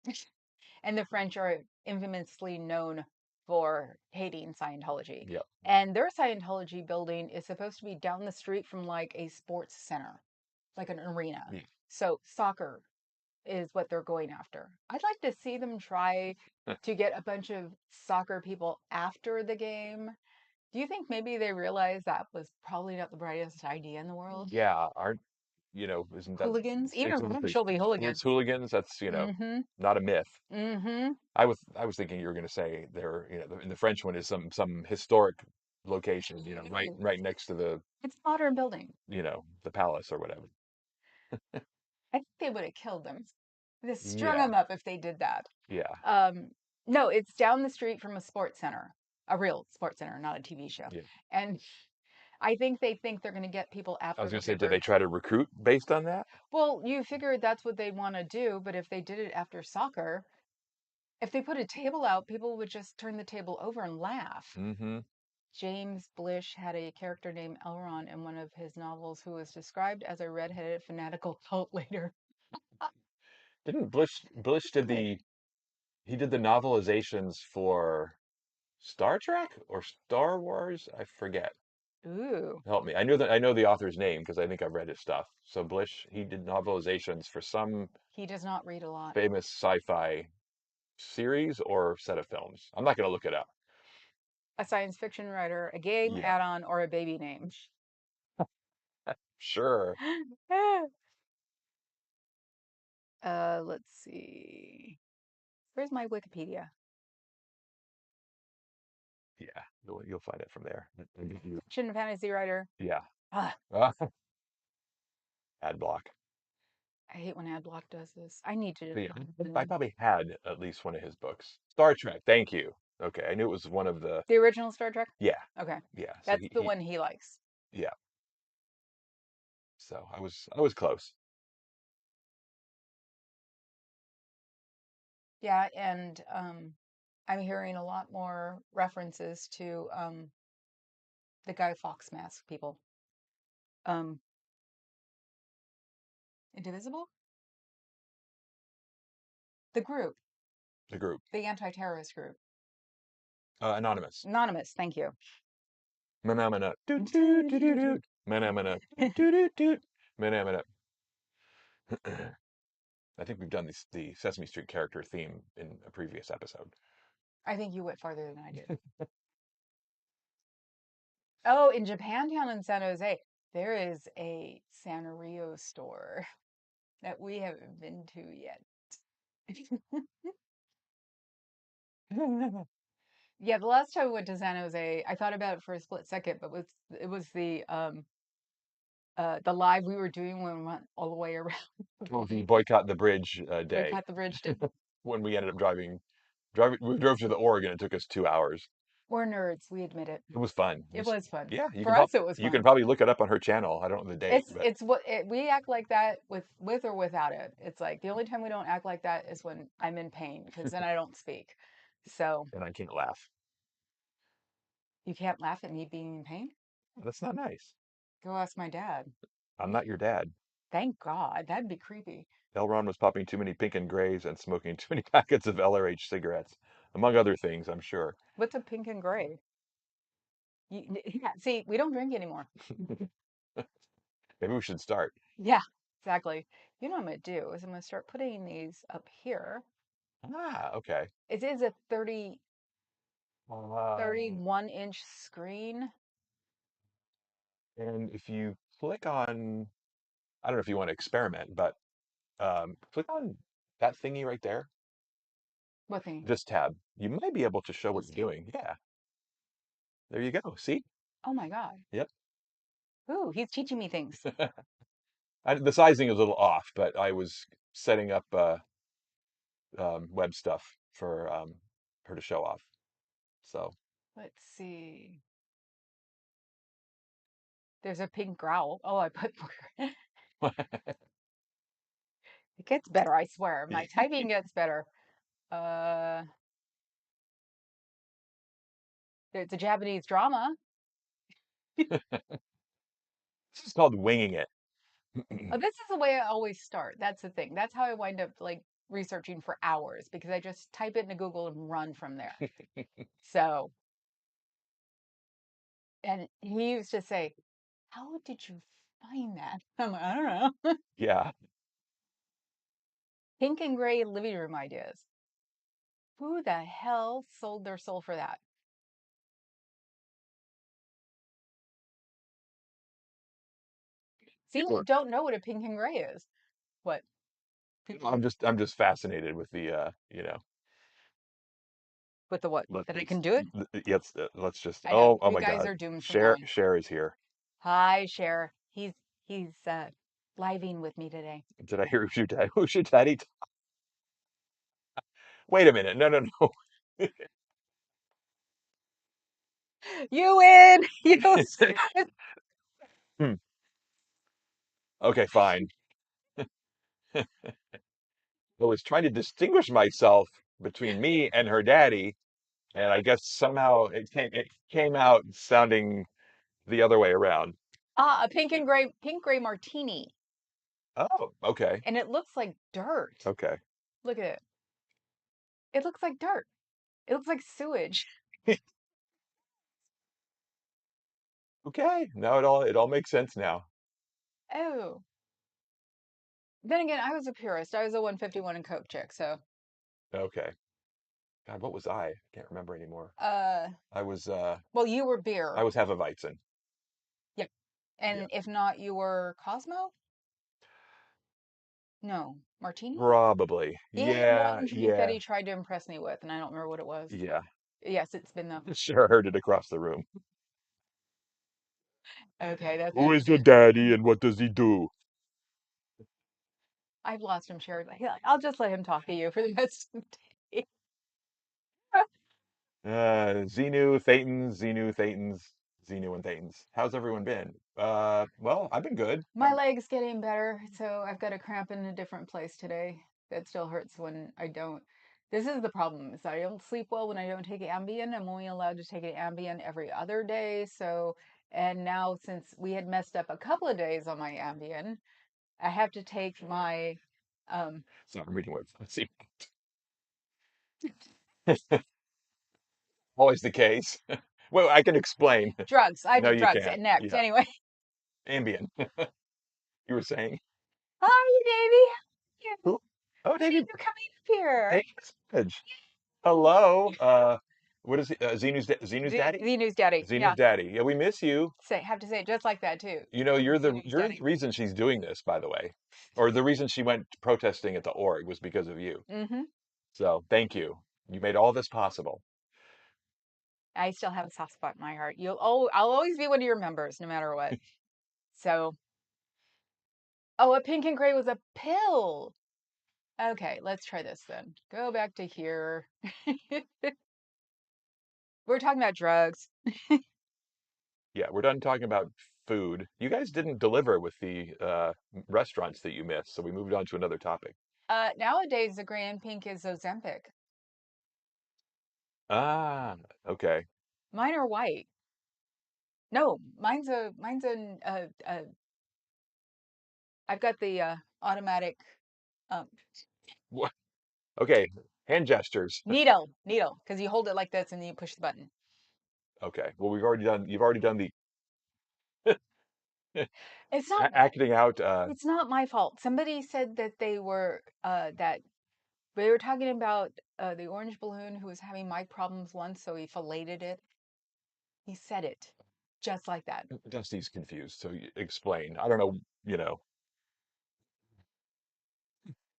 And the French are infamously known for hating Scientology. Yep. And their Scientology building is supposed to be down the street from like a sports center, like an arena. Yeah. So soccer is what they're going after. I'd like to see them try to get a bunch of soccer people after the game. Do you think maybe they realized that was probably not the brightest idea in the world? Yeah. Aren't, isn't that Hooligans, even it's French will be sports hooligans. hooligans? That's, Mm-hmm. not a myth. Mm-hmm. I was thinking you were going to say there, the French one is some historic location, right next to It's a modern building. the palace or whatever. I think they would have killed them. They strung Yeah. them up if they did that. Yeah. Um, no, it's down the street from a sports center, a real sports center, not a TV show. Yeah. And I think they think they're going to get people I was after going the to say, did they paper. try to recruit based on that? Well, you figured that's what they want to do, but if they did it after soccer, if they put a table out, people would just turn the table over and laugh. Mm-hmm. James Blish had a character named Elron in one of his novels who was described as a redheaded fanatical cult leader. Didn't Blish he did the novelizations for Star Trek or Star Wars? I forget. Ooh, Help me. I know the author's name because I think I've read his stuff. So Blish, he did novelizations for some he does not read a lot. famous sci-fi series or set of films. I'm not going to look it up. A science fiction writer, a game Yeah, add-on, or a baby name. sure. Let's see. Where's my Wikipedia? Yeah, you'll find it from there. Fiction and fantasy writer. Yeah. Ah, Ad block. I hate when Adblock does this. I need to. But yeah, I probably had at least one of his books. Star Trek. Thank you. Okay, I knew it was one of the. The original Star Trek? Yeah, Okay. yeah. So That's the one he likes. yeah. So I was close. Yeah, and I'm hearing a lot more references to the Guy Fawkes mask people. Um, Indivisible? The group, The group. the anti-terrorist group. Anonymous. Anonymous, thank you. Manamana. Doot doot doot doot doot. Manamana. Doot doot doot doot. Manamana. I think we've done the Sesame Street character theme in a previous episode. I think you went farther than I did. Oh, in Japantown in San Jose, there is a Sanrio store that we haven't been to yet. Yeah, the last time we went to San Jose, I thought about it for a split second, but it was the live we were doing when we went all the way around Well, the boycott the bridge day Boycott the Bridge did. when we ended up driving. We drove to the Oregon. It took us 2 hours. We're nerds, we admit it. It was fun. It was fun. Yeah, For us, it was you can fun. probably look it up on her channel. I don't know the date, but It's what we act like that with or without it. It's like the only time we don't act like that is when I'm in pain because then I don't speak. So and I can't laugh. you can't laugh at me being in pain. That's not nice. Go ask my dad. I'm not your dad. Thank God. That'd be creepy. Elron was popping too many pink and grays and smoking too many packets of LRH cigarettes, among other things, I'm sure. What's a pink and gray? Yeah, see, we don't drink anymore. Maybe we should start. Yeah, exactly. You know what I'm gonna do is I'm gonna start putting these up here. Ah, okay. It is a 30, Um, 31-inch screen. and if you click on, I don't know if you want to experiment, but click on that thingy right there, What thing? this tab. You might be able to show what This you're tab. doing. Yeah, there you go. See? Oh my God. Yep. Ooh, he's teaching me things. The sizing is a little off, but I was setting up web stuff for her to show off. So Let's see. There's a pink growl. Oh, I put it gets better, I swear. My typing gets better. Uh, it's a Japanese drama. this is called winging it. Oh, this is the way I always start. That's the thing. That's how I wind up like researching for hours because I just type it into Google and run from there. So, and he used to say, "How did you find that?" I'm like, I don't know. Yeah. Pink and gray living room ideas. Who the hell sold their soul for that? See, People you don't know what a pink and gray is. What? I'm just fascinated with the With the what? let, That I can do it? let's just I know. oh You my guys God. are doomed from now on. Share is here. Hi, Cher. He's living with me today. Did I hear who's your daddy? Wait a minute. No, no, no. You win. You. Hmm. Okay, fine. I was trying to distinguish myself between me and her daddy, and I guess somehow it came out sounding the other way around. Ah, a pink gray martini, Oh, okay. and it looks like dirt. Okay. Look at it. It looks like dirt. It looks like sewage. Okay. Now it all makes sense now. Oh, then again, I was a purist. I was a 151 and Coke chick. So, Okay. God, what was I? Can't remember anymore. uh, I was uh well, you were I beer. was Hefeweizen. Yeah. Yeah. And if not, you were Cosmo? No, Martini? Probably. He had Yeah, one drink that yeah, he tried to impress me with, and I don't remember what it was. yeah. Yes, it's been them. Sure heard it across the room. Okay, that's Who it. is your daddy and what does he do? I've lost him, Sherry. I'll just let him talk to you for the rest of the day. Xenu, Thetans, Xenu, Thetans, Xenu and Thetans. How's everyone been? Well, I've been good. My leg's getting better, so I've got a cramp in a different place today. That still hurts when I don't. This is the problem, is I don't sleep well when I don't take Ambien. I'm only allowed to take an Ambien every other day. So, and now since we had messed up a couple of days on my Ambien, I have to take my um, So I'm reading what let's see. Always the case. Well, I can explain. drugs. I No, do you drugs can't. and next. Yeah. Anyway, Ambien. You were saying? hi, Davy. Yeah, Who? Oh, thank you David. for coming up here. Thanks. Hello. What is it? Zenu's daddy? Z News Daddy. Zenu's Yeah, daddy. Yeah, we miss you. have to say it just like that too. You know, Z News you're the Daddy. reason she's doing this, by the way. Or the reason she went protesting at the org was because of you. Mm-hmm. So thank you. You made all this possible. I still have a soft spot in my heart. I'll always be one of your members, no matter what. So, oh, a pink and gray was a pill. Okay, let's try this then. Go back to here. We're talking about drugs. Yeah, we're done talking about food. You guys didn't deliver with the restaurants that you missed, so we moved on to another topic. Nowadays, the gray and pink is Ozempic. Ah, okay. Mine are white. No, mine's an I've got the automatic um, What? Okay, hand gestures. needle, because you hold it like this and then you push the button. Okay. Well, you've already done the It's not acting out. it's not my fault. Somebody said that they were talking about the orange balloon who was having mic problems once, so he filleted it. He said it just like that. Dusty's confused, so explain. I don't know, you know.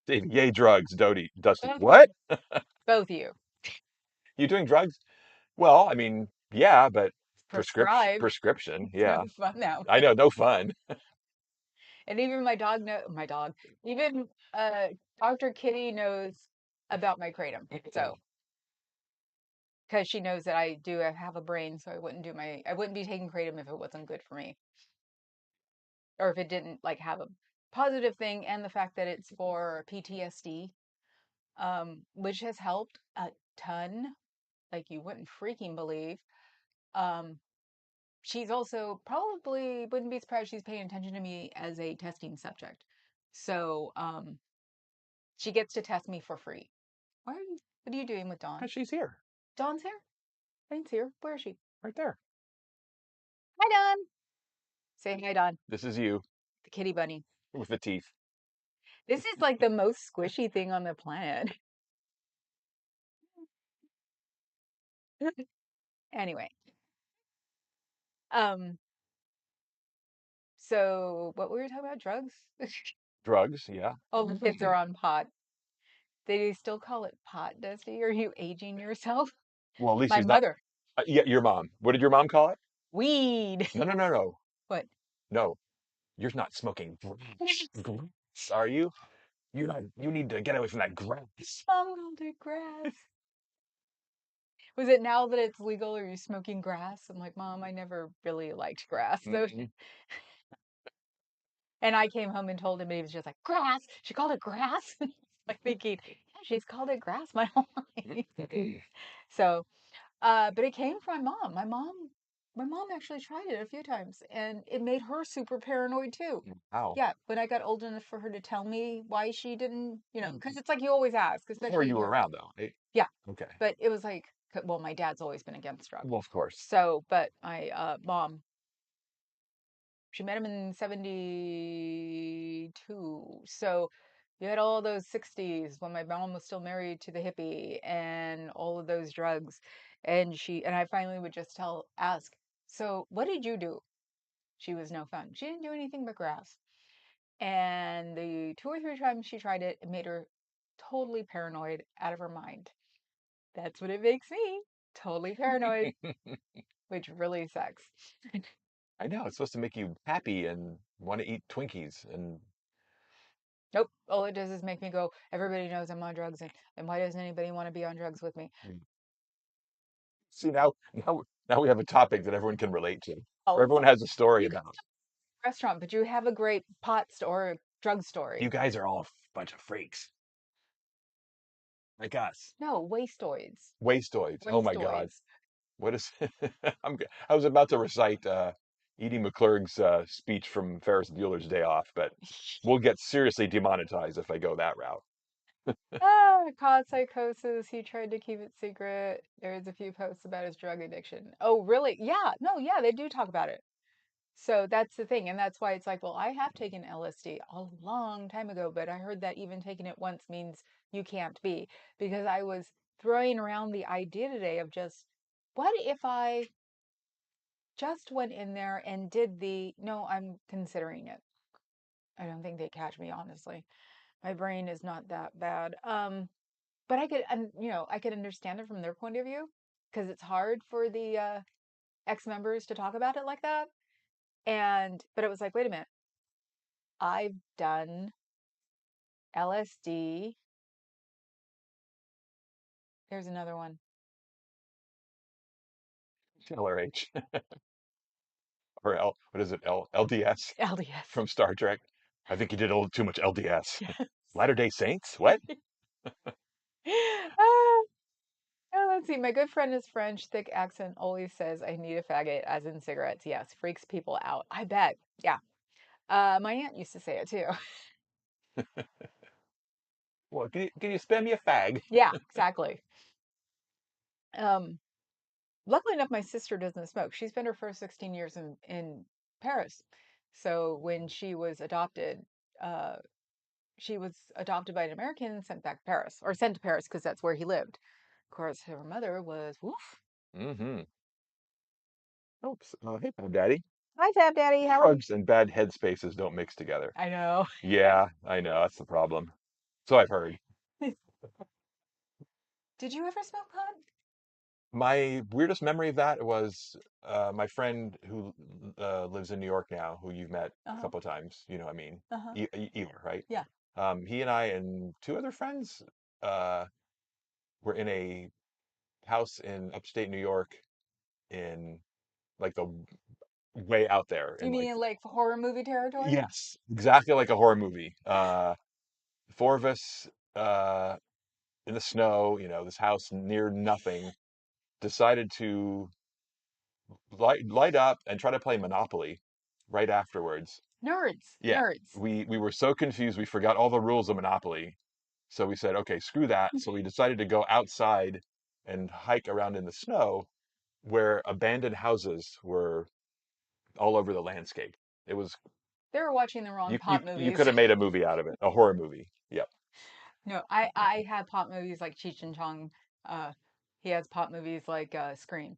Yay, drugs, Dusty. Both What? both of you You doing drugs? Well, I mean, yeah, but prescribed. prescription, It's yeah. no fun that I way. know, no fun. And even my dog, even Dr. Kitty knows about my kratom. So because she knows that I do have a brain, so I wouldn't be taking kratom if it wasn't good for me, or if it didn't like have a positive thing, and the fact that it's for PTSD, which has helped a ton, like you wouldn't freaking believe. Um, she's also probably wouldn't be surprised she's paying attention to me as a testing subject. So she gets to test me for free. What are you doing with Dawn? She's here, Dawn's here? Dawn's here. Where is she? right there. Hi, Dawn. Say hi, Dawn. This is you The kitty bunny. with the teeth. This is like the most squishy thing on the planet. Anyway, um, so what were we talking about? Drugs? Drugs, yeah. All the kids are on pot. They still call it pot, Dusty. Are you aging yourself? Well, at least My he's not. mother. Yeah, your mom. What did your mom call it? Weed. No, no, no, no, What? no. You're not smoking grass, are you? You not. You need to get away from that grass. Mom called it grass. Was it now that it's legal? Are you smoking grass? I'm like, Mom, I never really liked grass. So, Mhm. and I came home and told him, and he was just like, grass. She called it grass. Like thinking, yeah, she's called it grass my whole life. So, but it came from my mom. My mom actually tried it a few times, and it made her super paranoid too. Wow. Yeah, when I got old enough for her to tell me why she didn't, because it's like you always ask, Before especially you in were your, around, though. yeah. Okay. But it was like, well, my dad's always been against drugs. Well, of course. So, but my mom She met him in 72. So you had all those 60s when my mom was still married to the hippie and all of those drugs. And I finally would just ask, so what did you do? She was no fun. She didn't do anything but grass. And the 2 or 3 times she tried it, it made her totally paranoid out of her mind. That's what it makes me. Totally paranoid, which really sucks. I know it's supposed to make you happy and want to eat Twinkies and Nope. All it does is make me go, everybody knows I'm on drugs, and why doesn't anybody want to be on drugs with me? mm. See now we have a topic that everyone can relate to, or Oh, everyone has a story you go to about. a restaurant, but you have a great or drug You story. guys are all a bunch of freaks like us. No, wastoids. Wastoids. Oh my God. Wastoids. What is I was about to recite Edie McClurg's speech from Ferris Bueller's Day Off, but we'll get seriously demonetized if I go that route. Caught psychosis. He tried to keep it secret. There's a few posts about his drug addiction. Oh, really? Yeah. No, yeah, they do talk about it. So that's the thing. And that's why it's like, well, I have taken LSD a long time ago, but I heard that even taking it once means you can't be. Because I was throwing around the idea today of just, what if I just went in there and did no, I'm considering it. I don't think they'd catch me, honestly. My brain is not that bad. But I could, and I could understand it from their point of view because it's hard for the ex-members to talk about it like that. But it was like, wait a minute, I've done LSD. There's another one. LRH or what is it? LDS LDS. from Star Trek. I think you did a little too much LDS. Yes. Latter-day Saints? What? Ah, oh, let's see. My good friend is French. Thick accent always says, I need a faggot, as in cigarettes. Yes, freaks people out. I bet. Yeah. My aunt used to say it too. Well, can you spare me a fag? Yeah, exactly. Um, Luckily enough, my sister doesn't smoke. She spent her first 16 years in Paris. So when uh, she was adopted by an American and sent back to Paris, or sent to Paris because that's where he lived. Of course, her mother was woof. Mm-hmm. Oops. Hey, Bob Daddy. Hi, Fab Daddy. How are you? Drugs and bad headspaces don't mix together. I know. Yeah, I know. That's the problem. So I've heard. Did you ever smoke pot? My weirdest memory of that was my friend who lives in New York now, who you've met Uh a huh. couple of times. You know, what I mean, Uh huh. Eeyore, right? Yeah. He and I and two other friends uh, were in a house in upstate New York in like the way out there You in like mean like horror movie territory? yes, exactly like a horror movie. Four of us uh, in the snow, this house near nothing, decided to light up and try to play Monopoly right afterwards. Nerds. Yeah, Nerds. we were so confused we forgot all the rules of Monopoly. So we said, okay, screw that. So we decided to go outside and hike around in the snow where abandoned houses were all over the landscape. It was They were watching the wrong you pop you movies. could have made a movie out of it, a horror movie. Yep. No, I had pop movies like Cheech and Chong. Uh, he has pop movies like Scream.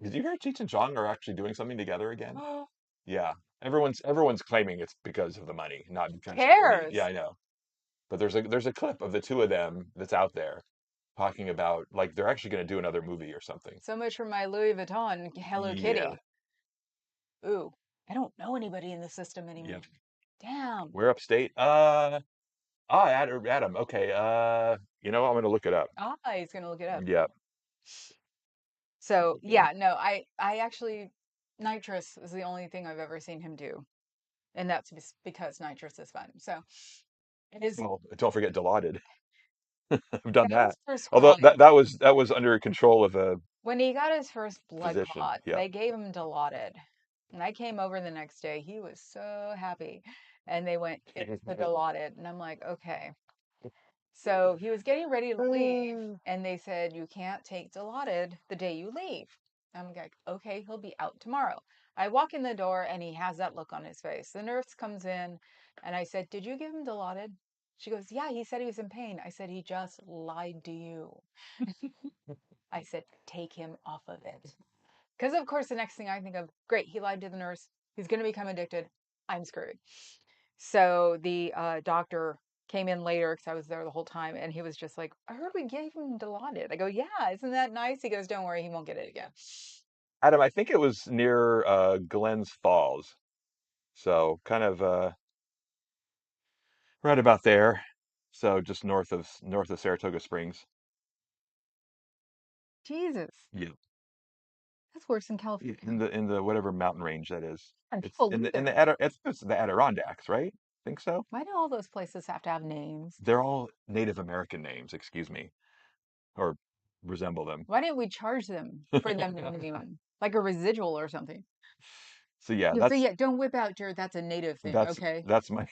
Did you hear Cheech and Chong are actually doing something together again? Who Yeah. Everyone's claiming it's because of the money, not because of any. Yeah, cares? I know. But there's a clip of the two of them that's out there talking about like they're actually going to do another movie or something. So much for my Louis Vuitton Hello Yeah. Kitty. Ooh, I don't know anybody in the system Yep. anymore. Damn. We're upstate. Adam. Okay. I'm gonna look it up. Ah, he's gonna look it up. Yep. So yeah, no, I actually nitrous is the only thing I've ever seen him do, and that's because nitrous is fun. So it is. Well, don't forget Dilaudid. I've done That was that. Although prescribed. that was under control of a When he got his first blood physician. clot, Yep. they gave him Dilaudid. And I came over the next day. He was so happy. And they went, it's the Dilaudid. And I'm like, okay. So he was getting ready to leave. And they said, you can't take Dilaudid the day you leave. I'm like, okay, he'll be out tomorrow. I walk in the door and he has that look on his face. The nurse comes in and I said, did you give him Dilaudid? She goes, yeah, he said he was in pain. I said, he just lied to you. I said, take him off of it. Because, of course, the next thing I think of, great, he lied to the nurse. He's going to become addicted. I'm screwed. So the doctor came in later because I was there the whole time. And he was just like, I heard we gave him Dilaudid. I go, yeah, isn't that nice? He goes, don't worry, he won't get it again. Adam, I think it was near Glens Falls, so kind of right about there. So just north of Saratoga Springs. Jesus, Yeah. that's worse than Yeah, California. in the whatever mountain range that is. And It's people in live the in there. the it's the Adirondacks, right? Think so? Why do all those places have to have names? They're all Native American names, excuse me, or resemble them. Why didn't we charge them for them to name them? Like a residual or something. So yeah, You say, yeah, don't whip out your, that's a native thing. that's Okay. that's my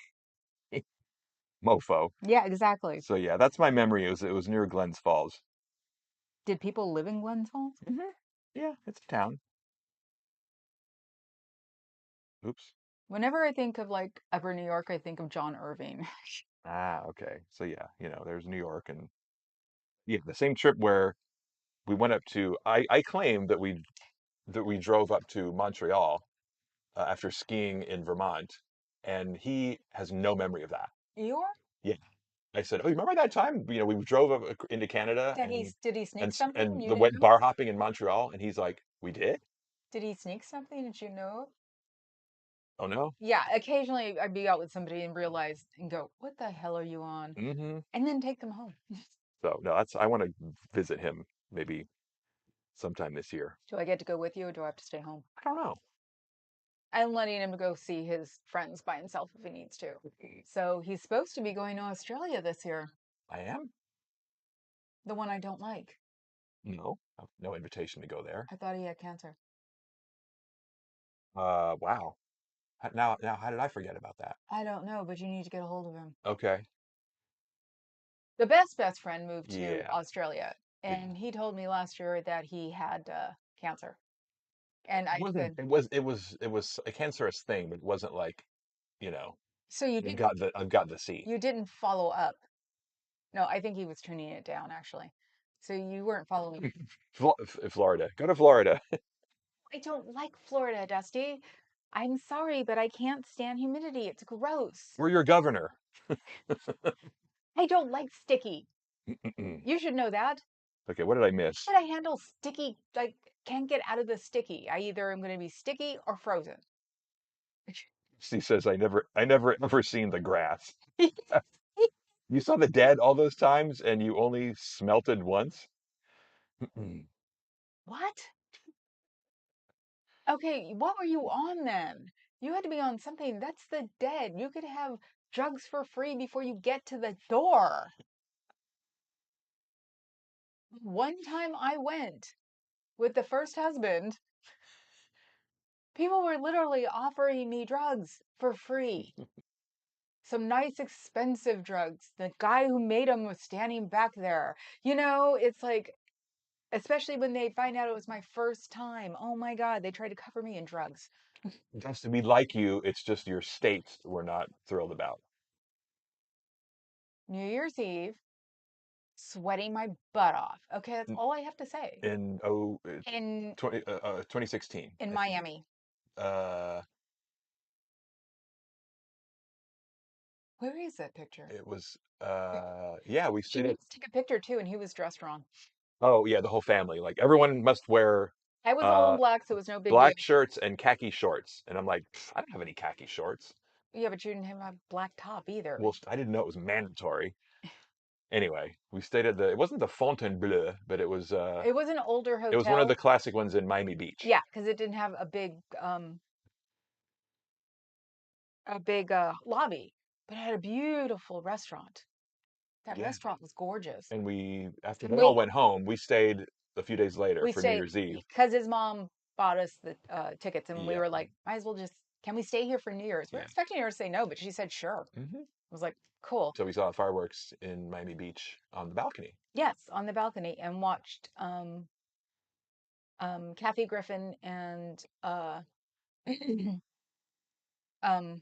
mofo. Yeah, exactly. So yeah, that's my memory. It was near Glens Falls. Did people live in Glens Falls? Yeah, it's a town. Oops. Whenever I think of like Upper New York, I think of John Irving. Ah, okay. So yeah, there's New York and yeah, the same trip where we went up to. I claim that we drove up to Montreal after skiing in Vermont, and he has no memory of that. You're? Yeah, I said, "Oh, you remember that time? We drove up into Canada Did he sneak something and and you the didn't went know? bar hopping in Montreal." And he's like, "We did? Did he sneak something and you know? Oh no." Yeah, occasionally I'd be out with somebody and realize and go, what the hell are you on? Hmm. And then take them home. So no, I want to visit him maybe sometime this year. Do I get to go with you or do I have to stay home? I don't know. I'm letting him go see his friends by himself if he needs to. So he's supposed to be going to Australia this year, I am. the one I don't like. No, no invitation to go there. I thought he had cancer. Wow. Now, how did I forget about that? I don't know, but you need to get a hold of him. Okay. The best friend moved to Yeah. Australia, Yeah. and he told me last year that he had cancer. And It I wasn't. said, It was a cancerous thing, but it wasn't like, you know, so you I've got the C. didn't follow up. No, I think he was turning it down actually. So you weren't following. Florida. Go to Florida. I don't like Florida, Dusty. I'm sorry, but I can't stand humidity. It's gross. We're your governor. I don't like sticky. Mm-mm. You should know that. Okay, what did I miss? How I handle sticky, like, can't get out of the sticky. I either am going to be sticky or frozen. She says I never ever seen the grass. You saw the dead all those times and you only smelted once? Mm-mm. What? Okay, what were you on then? You had to be on something. That's the dead. You could have drugs for free before you get to the door. One time I went with the first husband, people were literally offering me drugs for free. Some nice expensive drugs. The guy who made them was standing back there. It's like, especially when they find out it was my first time. Oh my God, they tried to cover me in drugs. Just to be like you, it's just your state we're not thrilled about. New Year's Eve, sweating my butt off. Okay, that's all I have to say. In In 2016, in I think. Miami. Uh, Where is that picture? it was yeah, we She stayed made at. us take a picture too, and he was dressed wrong. Oh yeah, the whole family. Like everyone must wear I was all in uh black, so it was no big deal. black shirts and khaki shorts, and I'm like, I don't have any khaki shorts. Yeah, but you didn't have a black top either. Well, I didn't know it was mandatory. Anyway, we stayed at the. It wasn't the Fontainebleau, but It was an older it was one of the hotel. classic ones in Miami Beach. Yeah, because it didn't have a big lobby, but it had a beautiful restaurant. That Yeah. restaurant was gorgeous. And after And they all went home, we stayed a few days later we for New stayed Year's Eve. because his mom bought us the tickets, and we Yeah. were like, might as well just, can we stay here for New Year's? We were Yeah. expecting her to say no, but she said sure. Hmm. I was like, cool. So we saw fireworks in Miami Beach on the balcony. Yes, on the balcony and watched Kathy Griffin and um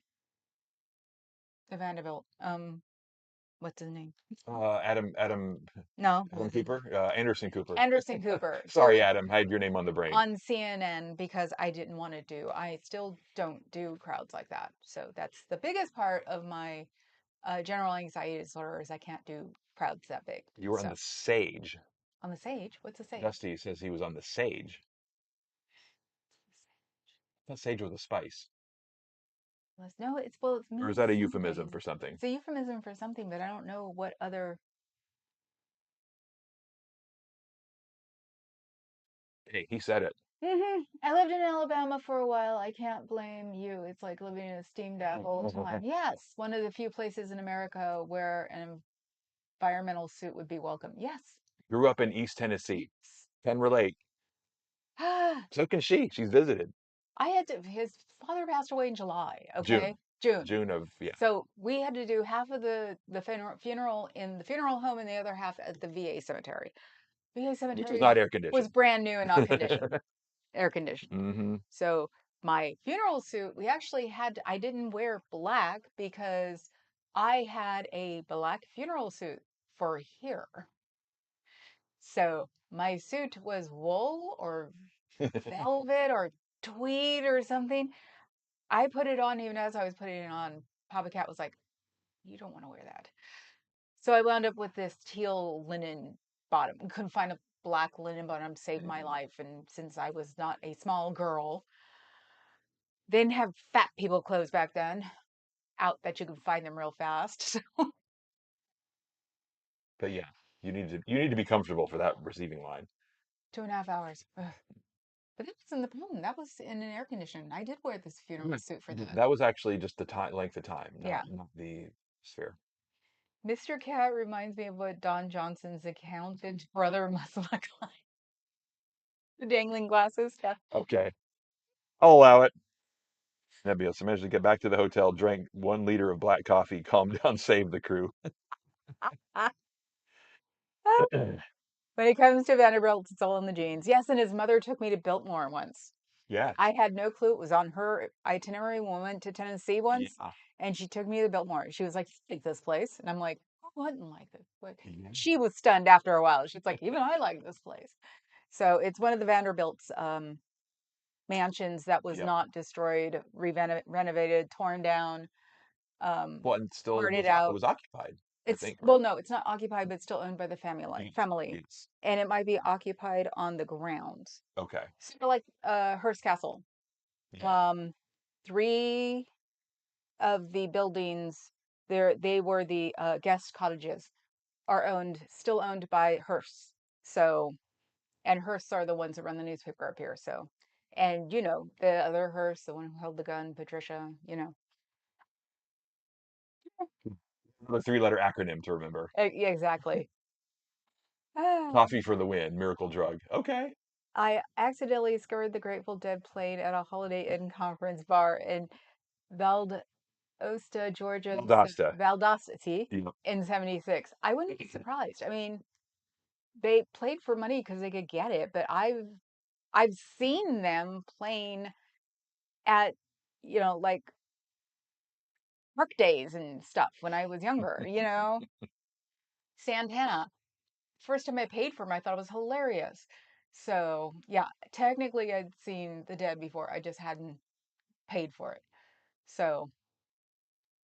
the Vanderbilt. What's his name? Adam No, Adam Cooper, Anderson Cooper. Anderson Cooper. Sorry, So Adam, I had your name on the brain. on CNN because I didn't want to do. I still don't do crowds like that. So that's the biggest part of my general anxiety disorder is I can't do crowds that big. You were on So the Sage. on the sage, what's the sage? Dusty says he was on the Sage. I thought Sage was a spice, No, it's well, it or is means that a euphemism something. for something? It's a euphemism for something, but I don't know what other. Hey, he said it. I lived in Alabama for a while. I can't blame you. It's like living in a steam bath all the time. Yes, one of the few places in America where an environmental suit would be welcome. Yes. Grew up in East Tennessee. Yes. Can relate. So can she. She's visited. I had to, his father passed away in July, okay? June. June. June of, yeah. So we had to do half of the funeral in the funeral home and the other half at the VA cemetery. VA Which was cemetery not air was conditioned. brand new and not conditioned, air conditioned. Hmm. So my funeral suit, we actually had, I didn't wear black because I had a black funeral suit for here. So my suit was wool or velvet or tweed or something. I put it on even as I was putting it on. Papa Cat was like, "You don't want to wear that." So I wound up with this teal linen bottom. Couldn't find a black linen bottom, saved my life. And since I was not a small girl, they didn't have fat people clothes back then. Out that you could find them real fast. 'But yeah, you need to be comfortable for that receiving line. 2.5 hours. Ugh. But that wasn't the problem. That was in an air condition. I did wear this funeral Mm. suit for that. That was actually just the time length of time, Yeah. not the sphere. Mr. Cat reminds me of what Don Johnson's accountant brother must look like. The dangling glasses. Yeah. Okay, I'll allow it. Nebulous. I managed to get back to the hotel, drank 1 liter of black coffee, calmed down, saved the crew. When it comes to Vanderbilt, it's all in the genes. Yes, and his mother took me to Biltmore once. Yes. I had no clue it was on her itinerary when we went to Tennessee once, Yeah. and she took me to Biltmore. She was like, "You like this place?" And I'm like, "I wouldn't like this place." Yeah. She was stunned after a while. She's like, "Even I like this place." So it's one of the Vanderbilt's mansions that was Yep. not destroyed, renovated, torn down, um, Well, and still parted it out. was occupied, I It's think, well, right? no, it's not occupied, but still owned by the family. Yes. Family, Yes. and it might be occupied on the grounds, Okay. sort of like Hearst Castle. Yeah. Um, three of the buildings there, they were the guest cottages, are still owned by Hearst. So, and Hearsts are the ones that run the newspaper up here. So, and the other Hearst, the one who held the gun, Patricia. The 3-letter acronym to remember. Yeah, exactly. Ah. Coffee for the win, miracle drug. Okay. I accidentally discovered the Grateful Dead played at a Holiday Inn conference bar in Valdosta, Georgia, Valdosta. Valdosta, see, Yep. in '76. I wouldn't be surprised. I mean, they played for money because they could get it, but I've seen them playing at, like park days and stuff when I was younger. Santana. First time I paid for them, I thought it was hilarious. So, yeah, technically I'd seen the Dead before. I just hadn't paid for it. So,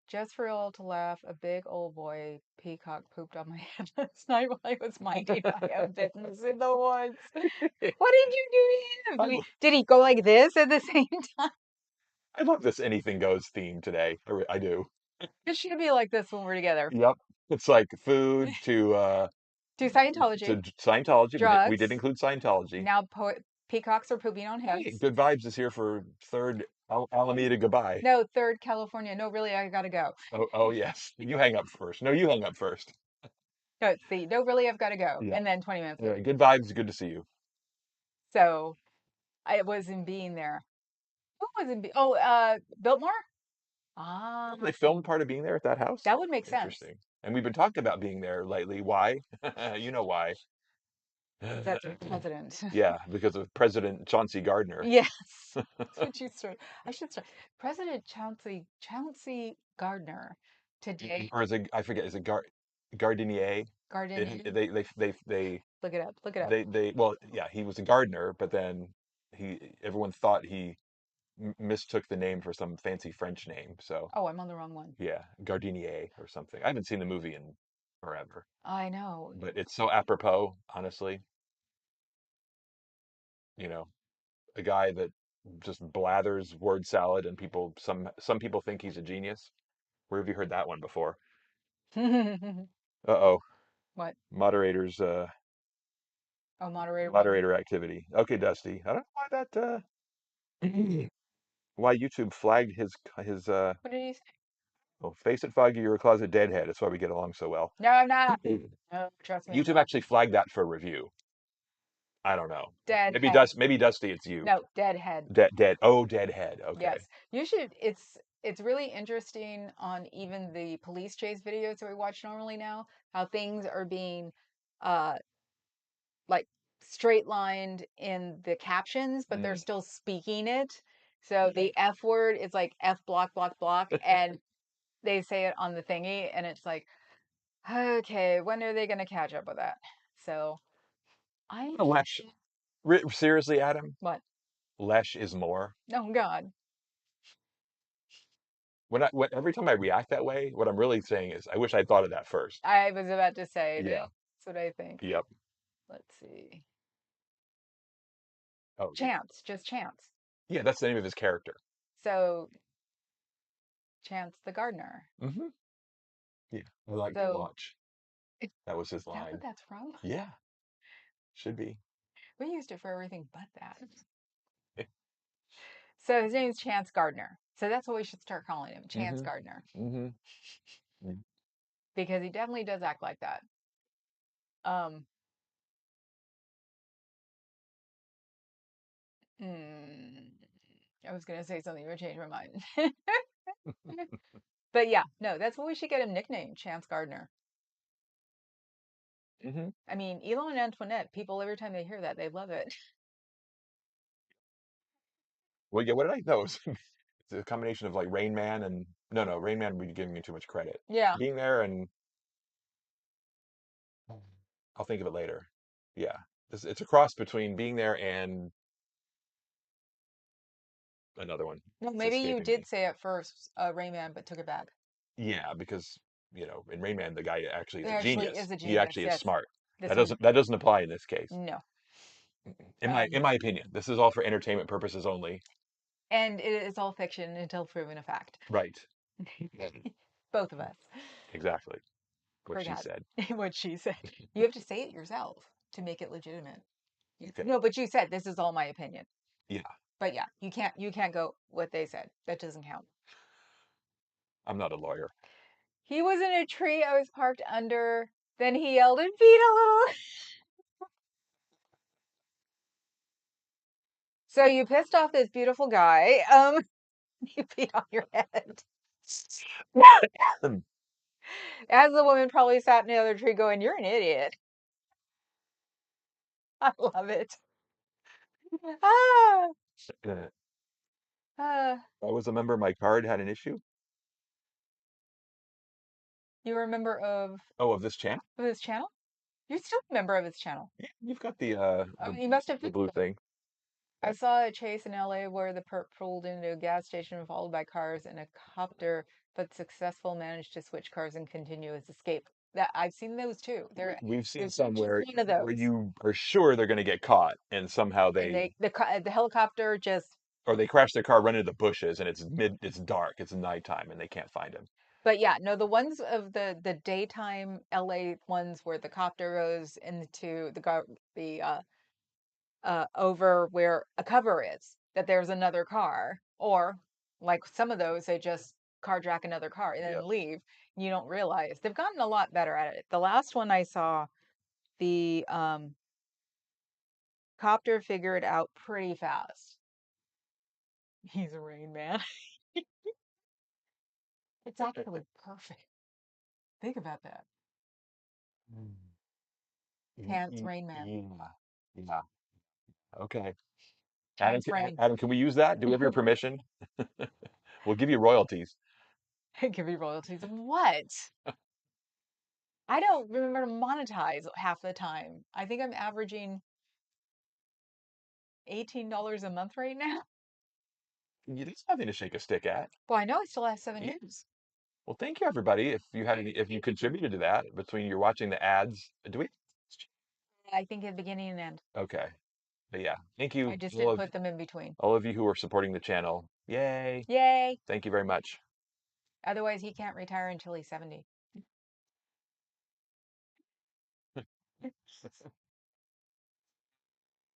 just for all to laugh, a big old boy peacock pooped on my head last night while I was minding my own business in the woods. What did you do to him? I, lo- Did he go like this at the same time? I love this anything goes theme today. I do. It should be like this when we're together. Yep. It's like food To Scientology, to Scientology. We did drugs. include Scientology. Now peacocks are pooping on Hey, heads. Good Vibes is here for third Alameda goodbye. No, third California. No, really, I gotta go. Oh yes. You hang up first. No, you hang up first. No, see, no, really, I've got to go. Yeah. And then 20 minutes later. Good Vibes. Good to see you. So I was in being there. Who was in? Biltmore. Ah, Oh, they filmed part of being there at that house? that would make sense. Interesting. And we've been talking about being there lately. Why? You know why. That's your president. Yeah, because of President Chauncey Gardner. Yes. That's what you start. I should start. President Chauncey Gardner today. Or is it, I forget, is it Gardinier? Garden. Look it up. Look it up. Well, yeah, he was a gardener, but then everyone thought he mistook the name for some fancy French name. So Oh, I'm on the wrong one. yeah, Gardinier or something. I haven't seen the movie in forever, I know. but it's so apropos, honestly. You know, a guy that just blathers word salad, and some people think he's a genius. Where have you heard that one before? Uh-oh, What? moderators, Oh, moderator, what? moderator activity. Okay, Dusty. I don't know why why YouTube flagged his What did he say? oh, face it, Foggy, you're a closet deadhead. That's why we get along so well. No, I'm not. No, trust me, I'm YouTube not. actually flagged that for review. I don't know. Deadhead. Maybe Dusty, it's you. No, deadhead. Dead. Oh, deadhead. Okay. Yes. You should. It's really interesting on even the police chase videos that we watch normally now, how things are being uh like straight lined in the captions, but they're Mm. still speaking it. So the F word is like F block block block, and they say it on the thingy, and it's like, okay, when are they going to catch up with that? So I Lesh. Seriously, Adam? what? Less is more. Oh God, Every time I react that way, what I'm really saying is, I wish I'd thought of that first. I was about to say Yeah. that's what I think. Yep. Let's see. Oh, yeah. Chance, just Chance. Yeah, that's the name of his character. So Chance the gardener. Hmm. Yeah. I like to So watch. is That was his that what line. that's from? Yeah, should be. We used it for everything but that. So his name's Chance Gardner. So that's what we should start calling him, Chance Hmm. Gardner, Hmm. because he definitely does act like that. Um, mm, I was gonna say something, but changed my mind. But yeah, no, that's what we should get him nicknamed, Chance Gardner. Hmm. I mean, Elo and Antoinette, people every time they hear that, they love it. Well, yeah, what did I know? It's a combination of like Rain Man and no, Rain Man would be giving me too much credit. Yeah. Being there and I'll think of it later. Yeah, it's a cross between being there and another one. Well, It's maybe you escaping did me. say at first, Rayman, but took it back. Yeah, because in Rain Man, the guy actually It is a actually genius. is a He genius. actually is Yes. smart. This one, That doesn't apply in this case. no. In my opinion, this is all for entertainment purposes only. And it is all fiction until proven a fact. Right. Both of us. Exactly what she Forgot said. what she said. You have to say it yourself to make it legitimate. Okay. No, but you said this is all my opinion. Yeah, But yeah, you can't go what they said. That doesn't count. I'm not a lawyer. He was in a tree I was parked under. Then he yelled and beat a little. So you pissed off this beautiful guy. You beat on your head. As the woman probably sat in the other tree going, "You're an idiot." I love it. Ah, I ah. was a member. My card had an issue. You're a member Oh, of this channel? of his channel? You're still a member of his channel. Yeah, you've got You must have. the blue thing. I saw a chase in LA where the perp pulled into a gas station followed by cars and a copter, but successful managed to switch cars and continue his escape. That I've seen those too. We've seen There's some one of where those, you are sure they're going to get caught, and somehow and the helicopter just. they crash their car, run into the bushes, and it's dark, it's nighttime, and they can't find him. But yeah, no, the ones of the daytime LA ones where the copter goes into the over where a cover is, that there's another car, or like some of those, they just carjack another car and Yep. then leave. You don't realize they've gotten a lot better at it. The last one I saw, the copter figured out pretty fast. He's a Rain Man. It's actually perfect. Think about that. Pants Rain Man. Yeah. Yeah. Okay. Adam, Pants Rain. Adam, can we use that? Do we have your permission? We'll give you royalties. Give me royalties. What? I don't remember to monetize half the time. I think I'm averaging $18 a month right now. That's nothing to shake a stick at. Well, I know it still has seven Yeah. years. Well, thank you, everybody. If you had any, if you contributed to that between you're watching the ads, do we? I think at beginning and end. Okay. But yeah, thank I you, just didn't put them in between. all of you who are supporting the channel. Yay! Yay! Thank you very much. Otherwise, he can't retire until he's 70.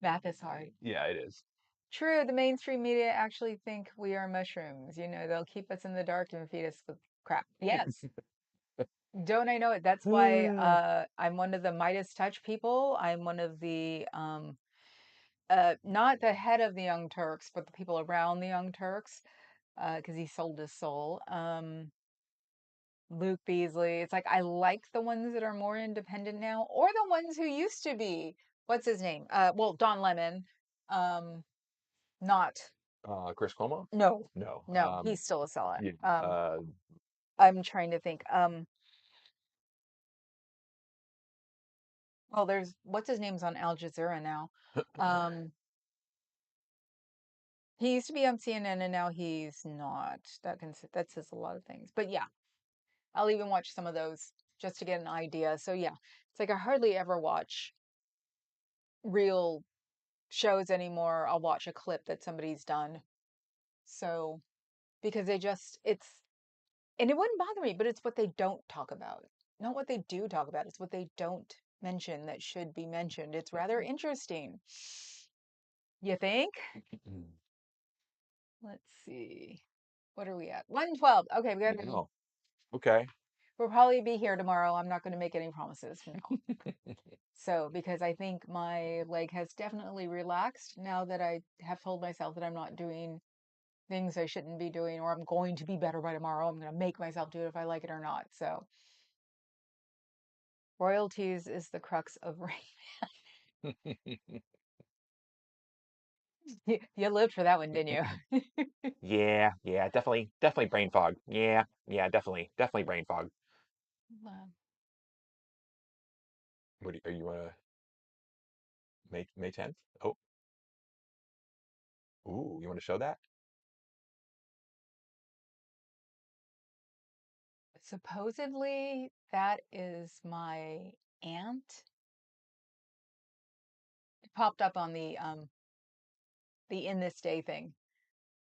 Math is hard. Yeah, it is. True, the mainstream media actually think we are mushrooms. They'll keep us in the dark and feed us with crap. Yes. Don't I know it? That's why I'm one of the Midas touch people. I'm one of the not the head of the Young Turks, but the people around the Young Turks, because he sold his soul. Luke Beasley. It's like I like the ones that are more independent now, or the ones who used to be. What's his name? Well, Don Lemon. Um, not Chris Cuomo? no, No. no, he's still a sellout. Yeah. I'm trying to think. Well, there's what's his name's on Al Jazeera now. Um, he used to be on CNN and now he's not. That says a lot of things. But yeah, I'll even watch some of those just to get an idea. So yeah, it's like I hardly ever watch real shows anymore. I'll watch a clip that somebody's done. So because and it wouldn't bother me, but it's what they don't talk about. Not what they do talk about, it's what they don't mention that should be mentioned. It's rather interesting. You think? Let's see. What are we at? 112. Okay, we got to Oh, okay. we'll probably be here tomorrow. I'm not going to make any promises. No. So, because I think my leg has definitely relaxed now that I have told myself that I'm not doing things I shouldn't be doing, or I'm going to be better by tomorrow. I'm going to make myself do it if I like it or not. So, royalties is the crux of rain. You lived for that one, didn't you? Yeah, yeah, definitely brain fog. Yeah, yeah, definitely brain fog. Are you May 10th? Oh, ooh, you want to show that? Supposedly, that is my aunt. It popped up on the in this day thing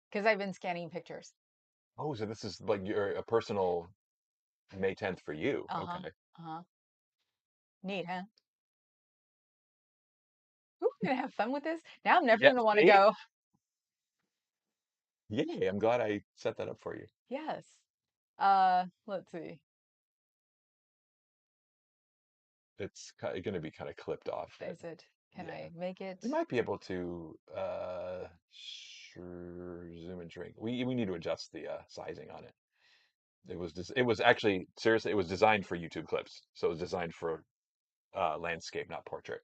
because I've been scanning pictures. Oh, so this is like your a personal May 10th for you. Uh-huh. Okay. Uh-huh. Neat, huh? Ooh, I'm gonna have fun with this. Now I'm never Yeah, gonna want to see? go. Yay, I'm glad I set that up for you. Yes. Let's see. It's going to be kind of clipped off, but Is it? Can yeah. I make it? We might be able to zoom and shrink. We need to adjust the sizing on it. It was actually seriously it was designed for YouTube clips. So it was designed for landscape, not portrait.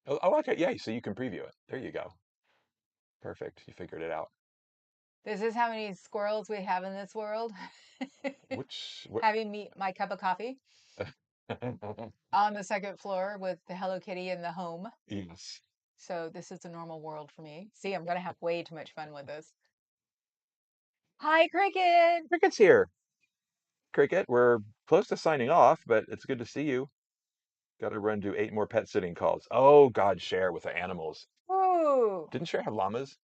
Oh, okay. Yeah, so you can preview it. There you go. Perfect. You figured it out. This is how many squirrels we have in this world. What? Having me my cup of coffee on the second floor with the Hello Kitty in the home. Yes. So this is a normal world for me. See, I'm gonna have way too much fun with this. Hi, Cricket. Cricket's here. Cricket, we're close to signing off, but it's good to see you. Got to run do 8 more pet sitting calls. Oh God, Cher with the animals. Ooh. Didn't Cher have llamas?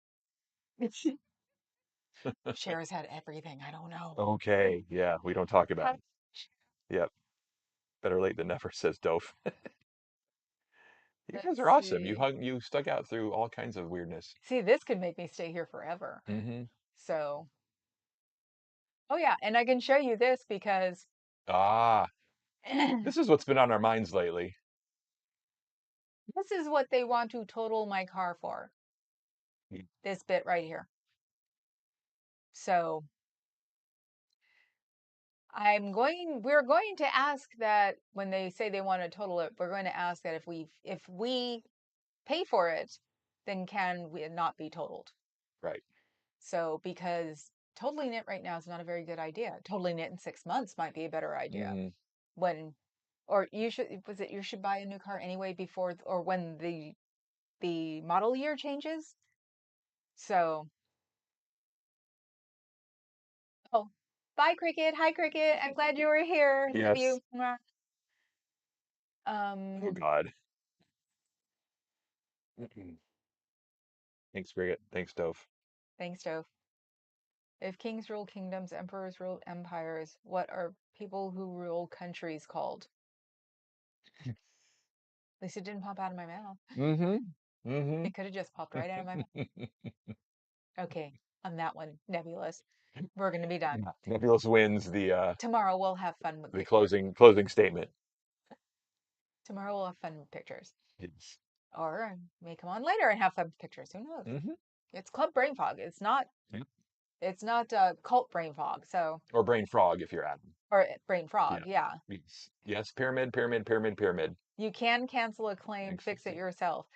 Cher's had everything. I don't know. Okay, yeah, we don't talk about it. Yep, better late than never, says Doph. You guys Let's are awesome. see. You stuck out through all kinds of weirdness. See, this could make me stay here forever. Hmm. So, oh yeah, and I can show you this because Ah, this this is what's been on our minds lately. is what they want to total my car for. This bit right here. So, we're going to ask that when they say they want to total it, we're going to ask that if we pay for it, then can we not be totaled? Right. So, because totaling it right now is not a very good idea. Totaling it in 6 months might be a better idea. Hmm. When, or was it you should buy a new car anyway before or when the model year changes? So, oh, bye, Cricket. Hi, Cricket. I'm glad you were here. Love Yes. you. Mwah. Oh God. Mm-mm. Thanks, Cricket. Thanks, Stove. Thanks, Joe. If kings rule kingdoms, emperors rule empires, what are people who rule countries called? At least it didn't pop out of my mouth. Mm-hmm. Mm-hmm. It could have just popped right out of my mouth. Okay, on that one, nebulous. We're going to be done. Nebulous wins Tomorrow we'll have fun with the pictures. closing statement. Tomorrow we'll have fun with pictures. Yes. Or may come on later and have fun with pictures. Who knows? Mm-hmm. It's club brain fog. Yeah. It's not cult brain fog. So Or brain frog if you're Adam. or brain Yeah. frog. Yeah. Yes. Yes. Pyramid, pyramid, pyramid, pyramid. You can cancel a claim, Thanks. fix it yourself.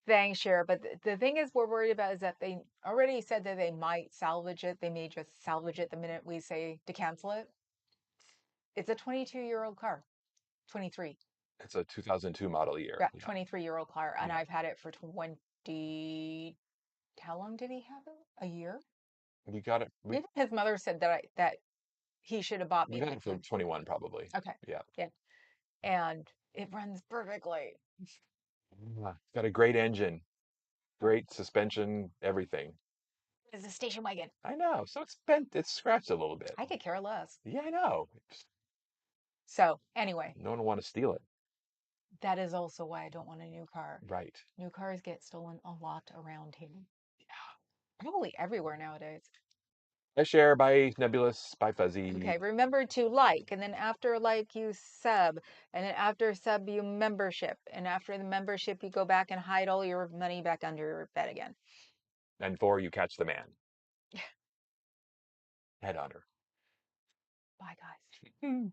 Thanks, Cher. But the thing is, we're worried about is that they already said that they might salvage it. They may just salvage it the minute we say to cancel it. It's a 22-year-old car. 23. It's a 2002 model year. Yeah, Yeah. 23-year-old car. And Yeah. I've had it for 20. How long did he have it? A year? We got it. Even his mother said that he should have bought We me got like it for 21 probably. okay. Yeah. Yeah. And it runs perfectly. Yeah. It's got a great engine, great suspension, everything. It's a station wagon. I know. So it's bent. It's scratched a little bit. I could care less. Yeah, I know. So anyway, No one will want to steal it. that is also why I don't want a new car. Right. New cars get stolen a lot around here. Probably everywhere nowadays. Bye, Share. Bye, Nebulous. Bye, Fuzzy. Okay, remember to like, and then after like you sub, and then after sub you membership, and after the membership you go back and hide all your money back under your bed again. And 4, you catch the man. Head on her. Bye, guys.